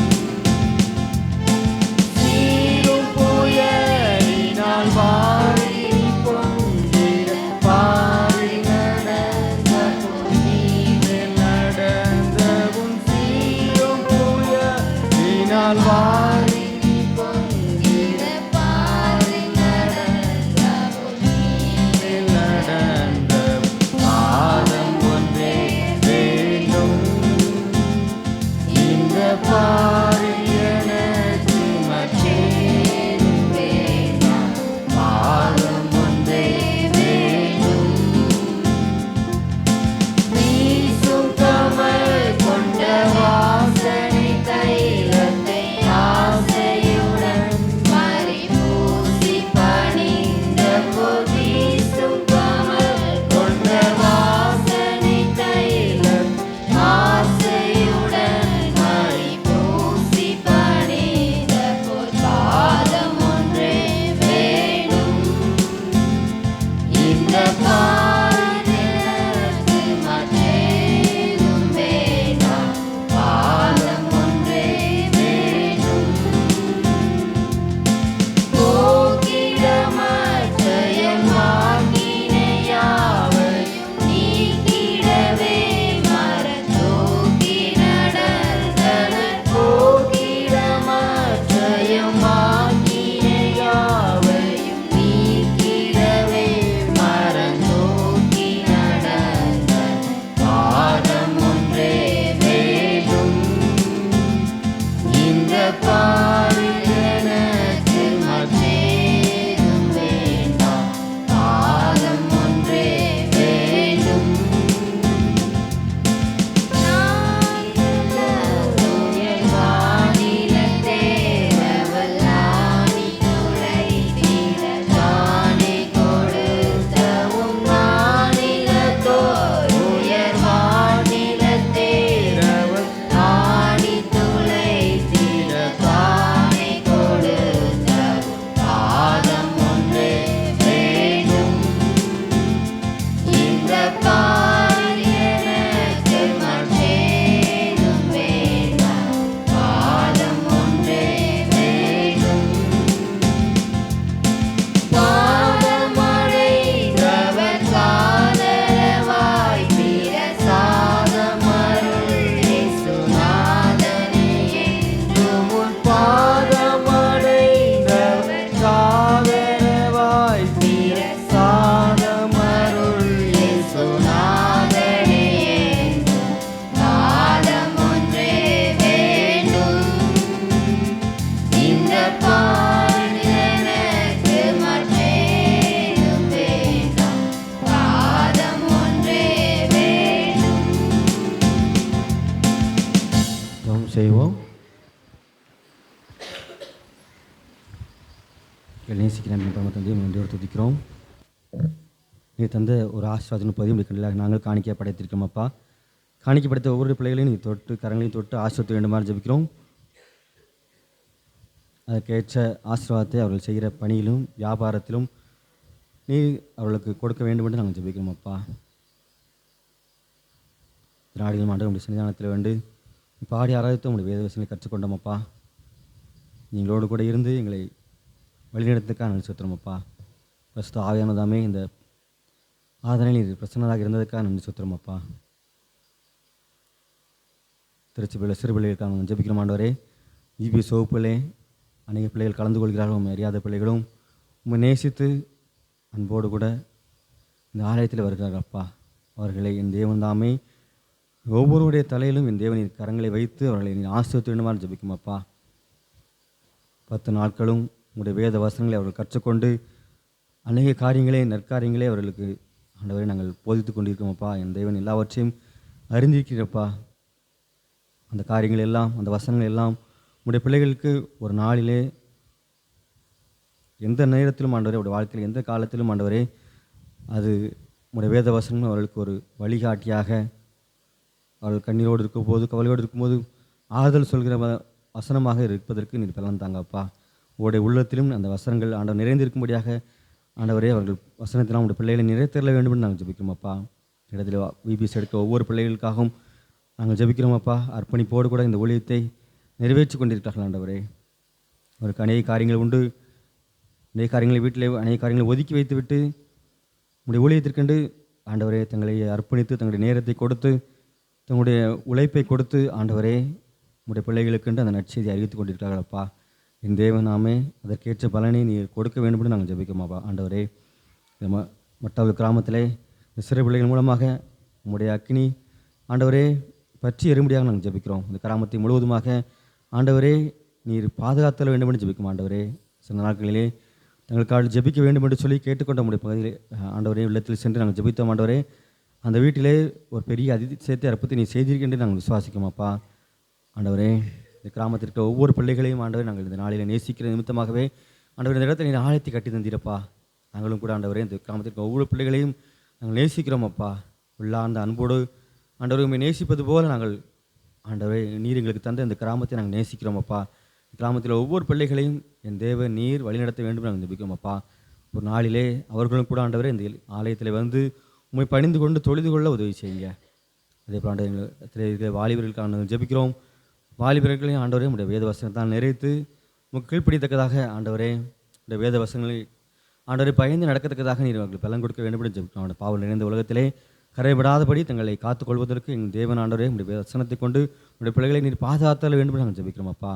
A: நேசிக்கிறேன் பரம தந்தையை நன்றியோடு துதிக்கிறோம். நீ தந்த ஒரு ஆசீர்வாதம் பதிவு கண்டிலாக நாங்கள் காணிக்கை படைத்திருக்கோம் அப்பா. காணிக்கை படைத்த ஒவ்வொரு பிள்ளைகளையும் நீ தொட்டு கரங்களையும் தொட்டு ஆசீர்வதிக்க வேண்டுமாறு ஜெபிக்கிறோம். அதற்கேற்ற ஆசீர்வாதத்தை அவர்கள் செய்கிற பணியிலும் வியாபாரத்திலும் நீ அவர்களுக்கு கொடுக்க வேண்டும் என்று நாங்கள் ஜெபிக்கிறோம் அப்பா. நாடுகளும் ஆண்டு உங்களுடைய சன்னிதானத்தில் வேண்டு பாடி ஆராய்த்து உங்களுடைய வேத வசனங்களை கற்றுக்கொண்டோம் அப்பா. நீங்களோடு கூட இருந்து எங்களை வழிநடத்துக்காக நன்றி செலுத்துகிறோம் அப்பா. பிரஸ்து ஆவியானதாமே இந்த ஆதனை நீர் பிரசன்னதாக இருந்ததுக்காக நன்றி செலுத்துகிறோம் அப்பா. திருச்சி சிறு பிள்ளைகளுக்காக நாங்கள் ஜெபிக்கிறோம் ஆண்டவரே. ஜிபிஎஸ் வகுப்பிலே அநேக பிள்ளைகள் கலந்து கொள்கிறார்கள். உண்மை அறியாத பிள்ளைகளும் உண்மை நேசித்து அன்போடு கூட இந்த ஆலயத்தில் வருகிறார்கள் அப்பா. அவர்களை என் தேவன் தாமே ஒவ்வொருடைய தலையிலும் என் தேவனின் கரங்களை வைத்து அவர்களை நீ ஆசீர்வதித்து வேண்டுமாறு ஜெபிக்கும் அப்பா. 10 நாட்களும் உங்களுடைய வேத வசனங்களை அவர்கள் கற்றுக்கொண்டு அநேக காரியங்களே நற்காரியங்களே அவர்களுக்கு ஆண்டவரை நாங்கள் போதித்து கொண்டிருக்கோம் அப்பா. என் தேவன் எல்லாவற்றையும் அறிந்திருக்கிறப்பா. அந்த காரியங்கள் எல்லாம் அந்த வசனங்கள் எல்லாம் உங்களுடைய பிள்ளைகளுக்கு ஒரு நாளிலே எந்த நேரத்திலும் ஆண்டவரே, அவருடைய வாழ்க்கையில் எந்த காலத்திலும் ஆண்டவரே, அது உங்களுடைய வேத வசனம் அவர்களுக்கு ஒரு வழிகாட்டியாக அவர்கள் கண்ணீரோடு இருக்கும்போது கவலையோடு இருக்கும்போது ஆறுதல் சொல்கிற வசனமாக இருப்பதற்கு நீர் பலன் தாங்கப்பா. உங்களுடைய உள்ளத்திலும் அந்த வசனங்கள் ஆண்டவர் நிறைந்திருக்கும்படியாக ஆண்டவரே அவர்கள் வசனத்தினால் உங்களுடைய பிள்ளைகளை நிறைவேற்ற வேண்டும் என்று நாங்கள் ஜெபிக்கிறோம் அப்பா. இடத்துல விபிஎஸ் எடுக்க ஒவ்வொரு பிள்ளைகளுக்காகவும் நாங்கள் ஜெபிக்கிறோம் அப்பா. அர்ப்பணிப்போடு கூட இந்த ஊழியத்தை நிறைவேற்றி கொண்டிருக்கிறார்கள் ஆண்டவரே. அவருக்கு அநேக காரியங்கள் உண்டு. அநேக காரியங்களை வீட்டிலே அநேக காரியங்களை ஒதுக்கி வைத்துவிட்டு உங்களுடைய ஊழியத்திற்கென்று ஆண்டவரே தங்களை அர்ப்பணித்து தங்களுடைய நேரத்தை கொடுத்து தங்களுடைய உழைப்பை கொடுத்து ஆண்டவரே உங்களுடைய பிள்ளைகளுக்கென்று அந்த நற்செய்தியை அறிவித்து கொண்டிருக்கிறார்கள் அப்பா. என் தேவனாமே அதற்கேற்ற பலனை நீ கொடுக்க வேண்டும் என்று நாங்கள் ஜெபிக்கிறோம் ஆண்டவரே. மட்டாவு கிராமத்திலே இந்த சிறு பிள்ளைகள் மூலமாக உங்களுடைய அக்கினி ஆண்டவரே பற்றி எறும்படியாக நாங்கள் ஜெபிக்கிறோம். இந்த கிராமத்தை முழுவதுமாக ஆண்டவரே நீர் பாதுகாத்தல் வேண்டும் என்று ஜெபிக்கும் ஆண்டவரே. சில நாட்களிலே தங்களுக்காக ஜெபிக்க வேண்டும் என்று சொல்லி கேட்டுக்கொண்ட நம்முடைய பகுதியிலே ஆண்டவரே இல்லத்தில் சென்று நாங்கள் ஜெபித்தோம் ஆண்டவரே. அந்த வீட்டிலே ஒரு பெரிய அதிசயத்தை அற்புதத்தை நீ செய்திருக்கின்ற நாங்கள் விசுவாசிக்கும் அப்பா. ஆண்டவரே இந்த கிராமத்திற்கு ஒவ்வொரு பிள்ளைகளையும் ஆண்டவரே நாங்கள் இந்த நாளில் நேசிக்கிற நிமித்தமாகவே ஆண்டவரே இந்த இடத்துல நீ ஆலயத்தை கட்டி தந்தீரப்பா. நாங்களும் கூட ஆண்டவரே இந்த கிராமத்திற்கு ஒவ்வொரு பிள்ளைகளையும் நாங்கள் நேசிக்கிறோம் அப்பா. உள்ளார்ந்த அன்போடு ஆண்டவரை நேசிப்பது போல் நாங்கள் ஆண்டவரே நீர் எங்களுக்கு தந்த இந்த கிராமத்தை நாங்கள் நேசிக்கிறோம் அப்பா. கிராமத்தில் ஒவ்வொரு பிள்ளைகளையும் என் தேவ நீர் வழிநடத்த வேண்டும் நாங்கள் ஜெபிக்கிறோம் அப்பா. ஒரு நாளிலே அவர்களும் கூட ஆண்டவரே இந்த ஆலயத்தில் வந்து உண்மை பணிந்து கொண்டு தொழுது கொள்ள உதவி செய்யுங்க. அதே போல் ஆண்டவரே வாலிபர்களுக்கான ஜெபிக்கிறோம். வாலிபர்களையும் ஆண்டவரே உடைய வேத வசனத்தால் நிறைத்து உங்கள் கீழ்ப்படித்தக்கதாக ஆண்டவரே இந்த வேத வசனங்களை ஆண்டவரை பயந்து நடக்கத்தக்கதாக நீர் அவர்கள் பலன் கொடுக்க வேண்டும் என்று ஜெபிக்கிறோம். அவருடைய பாவம் நிறைந்த உலகத்திலே கரைபடாதபடி தங்களை காத்துக்கொள்வதற்கு எங்கள் தேவன் ஆண்டவரே உடைய வசனத்தை கொண்டு உடைய பிள்ளைகளை நீர் பாதுகாத்தல் வேண்டும் நாங்கள் ஜெபிக்கிறோம் அப்பா.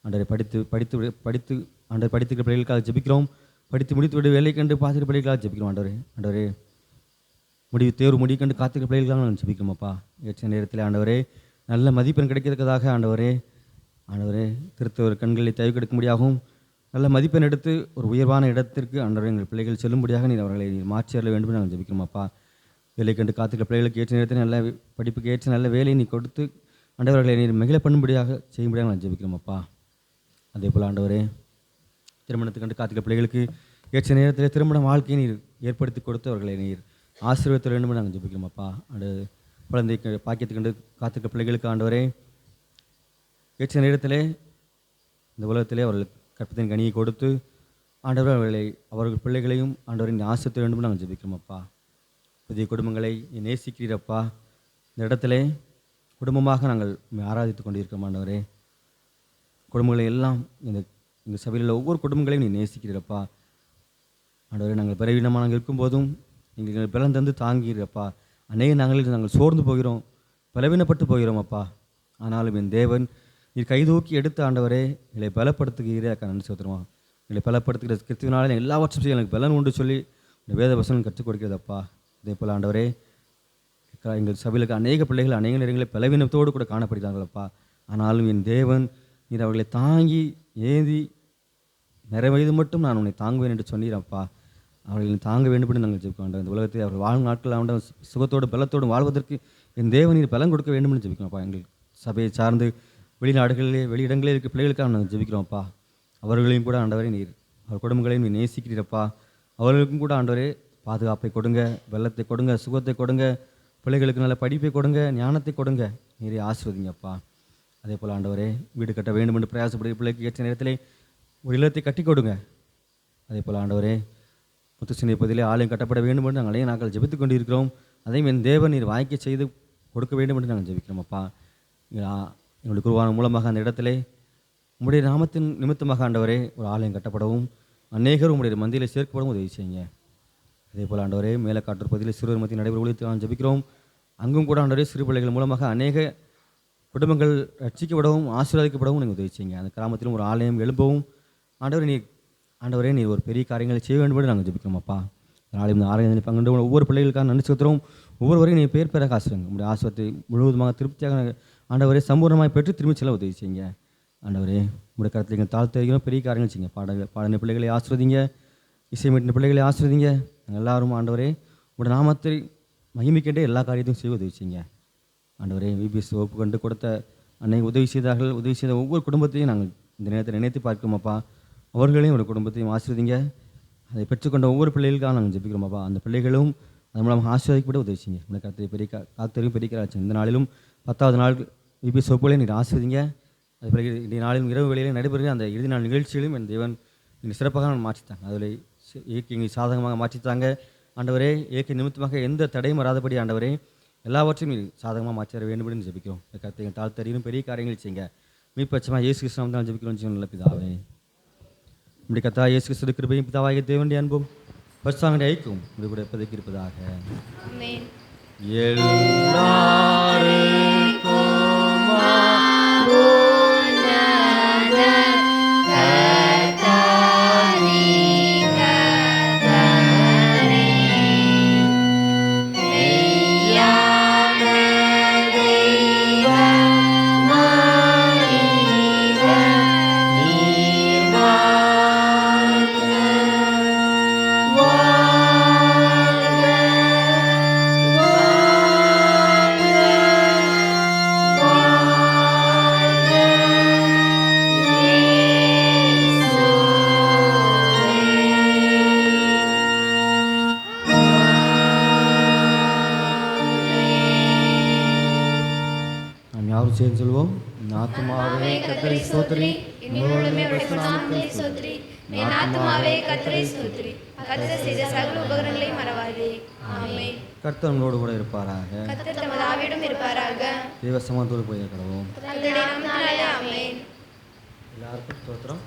A: ஆண்டவரை படித்து ஆண்டவர் படித்துக்கிற பிள்ளைகளுக்காக ஜெபிக்கிறோம். படித்து முடித்து விட வேலை கண்டு பார்த்துக்கிற பிள்ளைகளுக்காக ஜெபிக்கிறோம் ஆண்டவரே. தேர்வு முடிவு கண்டு காத்துக்கிற பிள்ளைகளுக்காக நாங்கள் ஜெபிக்கிறோம் அப்பா. ஏற்ற நேரத்தில் ஆண்டவரே நல்ல மதிப்பெண் கிடைக்கிறதுக்காக ஆண்டவரே திருத்தவர் கண்களை தயவு கெடுக்கும்படியாகவும் நல்ல மதிப்பெண் எடுத்து ஒரு உயர்வான இடத்திற்கு ஆண்டவரே எங்கள் பிள்ளைகள் செல்லும்படியாக நீர் அவர்களை மாற்றி அருள வேண்டும் நாங்கள் ஜெபிக்கிறோம் அப்பா. வேலை கண்டு காத்துக்கிற பிள்ளைகளுக்கு ஏற்ற நேரத்தில் நல்ல படிப்புக்கு ஏற்ற நல்ல வேலையை நீ கொடுத்து ஆண்டவர்களை நீர் மகிழ பண்ணும்படியாக செய்யும்படியாக நாங்கள் ஜெபிக்கிறோம் அப்பா. அதே போல் ஆண்டவரே திருமணத்தை கண்டு காத்துக்கிற பிள்ளைகளுக்கு ஏற்ற நேரத்தில் திருமண வாழ்க்கையை நீர் ஏற்படுத்தி கொடுத்து அவர்களை நீர் ஆசீர்வதிக்க வேண்டும் நாங்கள் ஜெபிக்கிறோம் அப்பா. குழந்தை பாக்கியத்தை கண்டு காத்துக்கிற பிள்ளைகளுக்கு ஆண்டவரே ஏற்ற நேரத்திலே இந்த உலகத்திலே அவர்களுக்கு கற்பத்தின் கனியை கொடுத்து ஆண்டவர் அவர்கள் பிள்ளைகளையும் ஆண்டவரின் ஆசீர்வதிக்க வேண்டும் நாங்கள் ஜெபிக்கிறோம் அப்பா. புதிய குடும்பங்களை நேசிக்கிறீரப்பா. இந்த இடத்திலே குடும்பமாக நாங்கள் ஆராதித்து கொண்டிருக்கிறோம் ஆண்டவரே. குடும்பங்களை எல்லாம் இந்த சபையில் உள்ள ஒவ்வொரு குடும்பங்களையும் நீ நேசிக்கிறப்பா ஆண்டவரே. நாங்கள் பலவீனமாக நாங்கள் இருக்கும்போதும் எங்கள் பலன் தந்து தாங்கிறப்பா. அநேக நாங்கள் சோர்ந்து போகிறோம், பலவீனப்பட்டு போகிறோம் அப்பா. ஆனாலும் என் தேவன் நீர் கைதூக்கி எடுத்து ஆண்டவரே எங்களை பலப்படுத்துகிறே நன்றி செலுத்துகிறோம். எங்களை பலப்படுத்துகிற கிறிஸ்துவினாலே எல்லாவற்றும் செய்ய எனக்கு பலன் உண்டு சொல்லி இந்த வேத வசனம் கற்றுக் கொடுக்கிறதப்பா. அதே போல் ஆண்டவரே எங்கள் சபையிலுக்கு அநேக பிள்ளைகள் அநேக நேரங்களில் பலவீனத்தோடு கூட காணப்படுகிறார்களப்பா. ஆனாலும் என் தேவன் நீர் அவர்களை தாங்கி ஏந்தி நிறைவயது மட்டும் நான் உன்னை தாங்குவேன் என்று சொன்னீரப்பா. அவர்களை தாங்க வேண்டும் என்று நாங்கள் ஜெபிக்கிறோம். இந்த உலகத்தை அவர் வாழும் நாட்கள் அவன் சுகத்தோடு பலத்தோடு வாழ்வதற்கு என் தேவன் நீர் பலன் கொடுக்க வேண்டும் என்று ஜெபிக்கிறோம்ப்பா. எங்கள் சபையை சார்ந்து வெளிநாடுகளிலே வெளியிடங்களில் இருக்க பிள்ளைகளுக்காக நாங்கள் ஜெபிக்கிறோம்ப்பா. அவர்களையும் கூட ஆண்டவரை நீர் அவர் குடும்பங்களையும் நீ நேசிக்கிறீரப்பா. அவர்களுக்கும் கூட ஆண்டவரே பாதுகாப்பை கொடுங்க, வெள்ளத்தை கொடுங்க, சுகத்தை கொடுங்க, பிள்ளைகளுக்கு நல்ல படிப்பை கொடுங்க, ஞானத்தை கொடுங்க. நீரே ஆசீர்வதிங்கப்பா. அதே போல் ஆண்டவரே வீடு கட்ட வேண்டும் என்று பிரயாசப்படுகிற பிள்ளைக்கு ஏற்ற நேரத்திலே ஒரு இல்லத்தை கட்டி கொடுங்க. அதே போல் ஆண்டவரே முத்துச்சினை பகுதியிலே ஆலயம் கட்டப்பட வேண்டும் என்று நாங்கள் நாங்கள் ஜெபித்து கொண்டு இருக்கிறோம். அதையும் என் தேவன் நீர் வாய்க்க செய்து கொடுக்க வேண்டும் என்று நாங்கள் ஜெபிக்கிறோம் அப்பா. எங்களுடைய குருவான மூலமாக அந்த இடத்திலே உம்முடைய நாமத்தின் நிமித்தமாக ஆண்டவரே ஒரு ஆலயம் கட்டப்படவும் அநேகர் உம்முடைய மந்தியில் சேர்க்கப்படவும் உதவி செய்யுங்க. அதே போல் ஆண்டவரே மேலக்காட்டூர் பகுதியில் சிறுவர் மத்திய நடைபெற ஊழியத்தை நான் ஜெபிக்கிறோம். அங்கும் கூட ஆண்டவரே சிறு பிள்ளைகள் மூலமாக அநேக குடும்பங்கள் ரட்சிக்கப்படவும் ஆசீர்வதிக்கப்படவும் நீங்கள் உதவி செய்யுங்க. அந்த கிராமத்திலும் ஒரு ஆலயம் எழுப்பவும் ஆண்டவரே நீர் ஒரு பெரிய காரியங்களை செய்ய வேண்டும் என்று நாங்கள் ஜெபிக்கிறோம் அப்பா. நாளையும் இந்த ஆலயத்தில் பங்கு ஒவ்வொரு பிள்ளைகளுக்காக நன்றி செலுத்துகிறோம். ஒவ்வொருவரையும் நீ பேர் பெற ஆசிரியங்க. உங்களுடைய ஆசிரியத்தை முழுவதுமாக திருப்தியாக ஆண்டவரே சம்பூர்ணமாக பெற்று திரும்பி செல்ல உதவி செய்யுங்க. ஆண்டவரே உங்களுடைய கருத்தில் எங்கள் தாழ்த்துகிறோம். பெரிய காரியங்கள் செய்யுங்க. பாடின பிள்ளைகளை ஆசிர்வதிங்க, இசைமீட்டின பிள்ளைகளை ஆசிர்வதிங்க. நாங்கள் எல்லாரும் ஆண்டவரே உங்களுடைய நாமத்தை மகிமைக்கேண்டே எல்லா காரியத்தையும் செய்ய உதவி செய்யுங்க. ஆண்டவரே விபிஎஸ் வகுப்பு கண்டு கொடுத்த அன்னை உதவி செய்த ஒவ்வொரு குடும்பத்தையும் நாங்கள் இந்த நேரத்தில் நினைத்து பார்க்கிறோமப்பா. அவர்களையும் ஒரு குடும்பத்தையும் ஆசிர்வதிங்க. அதை பெற்றுக்கொண்ட ஒவ்வொரு பிள்ளைகளுக்காக நாங்கள் ஜெபிக்கிறோமப்பா. அந்த பிள்ளைகளும் அது மூலமாக ஆசீர்வதிக்கப்பட உதவி செய்யுங்க. உங்களை கருத்தை பெரிய காத்தறியும் பெரிய காட்சி இந்த நாளிலும் 10வது நாள் விபிஎஸ் வகுப்புகளையும் நீர் ஆசிர்வதிங்க. அது பிறகு இன்றைய நாளிலும் இரவு வேளையிலும் நடைபெறுகிற அந்த இறுதி நாள் நிகழ்ச்சியிலும் என் தேவன் நீங்கள் சிறப்பாக மாற்றித்தாங்க. அதில் இயக்கி சாதகமாக மாற்றித்தாங்க. ஆண்டவரே இயக்க நிமித்தமாக எந்த தடையும் வராதபடி ஆண்டவரே எல்லாவற்றையும் நீ சாதகமாக மாற்றி தர வேண்டும் என்று ஜெபிக்கிறோம். இந்த கருத்தை தாழ்த்தறியும் பெரிய காரியங்கள் செய்யுங்க. மீட்பட்சமாக இயேசு கிறிஸ்து தான் ஜெபிக்கிறோம். நல்ல பிதாவே இப்படி கத்தா இயேசு கிறிஸ்து கிருபையும் பிதாவாகிய தேவனுடைய அன்பும் பரிசுத்தாவினுடைய ஐக்கியமும் இப்படி கூட இப்போதைக்கு இருப்பதாக. சேர்ந்து சொல்வோம். ஆத்துமாவே கர்த்தரை ஸ்தோத்திரி,
B: என்னுள்ளமே அவருடைய நாமத்தை ஸ்தோத்திரி. என் ஆத்துமாவே கர்த்தரை ஸ்தோத்திரி. கர்த்தர் செய்த சகல உபகாரங்களையும் மறவாதே. ஆமென்.
A: கர்த்தர் நம்மளோடு கூட இருப்பாராக.
B: கர்த்தர் தமது ஆவியோடும் இருப்பாராக.
A: தேவ சமாதானத்தோடு போய் கடவோம்.
B: கர்த்தருடைய நாமத்தினாலே ஆமென்.
A: எல்லாருக்கும் ஸ்தோத்திரம்.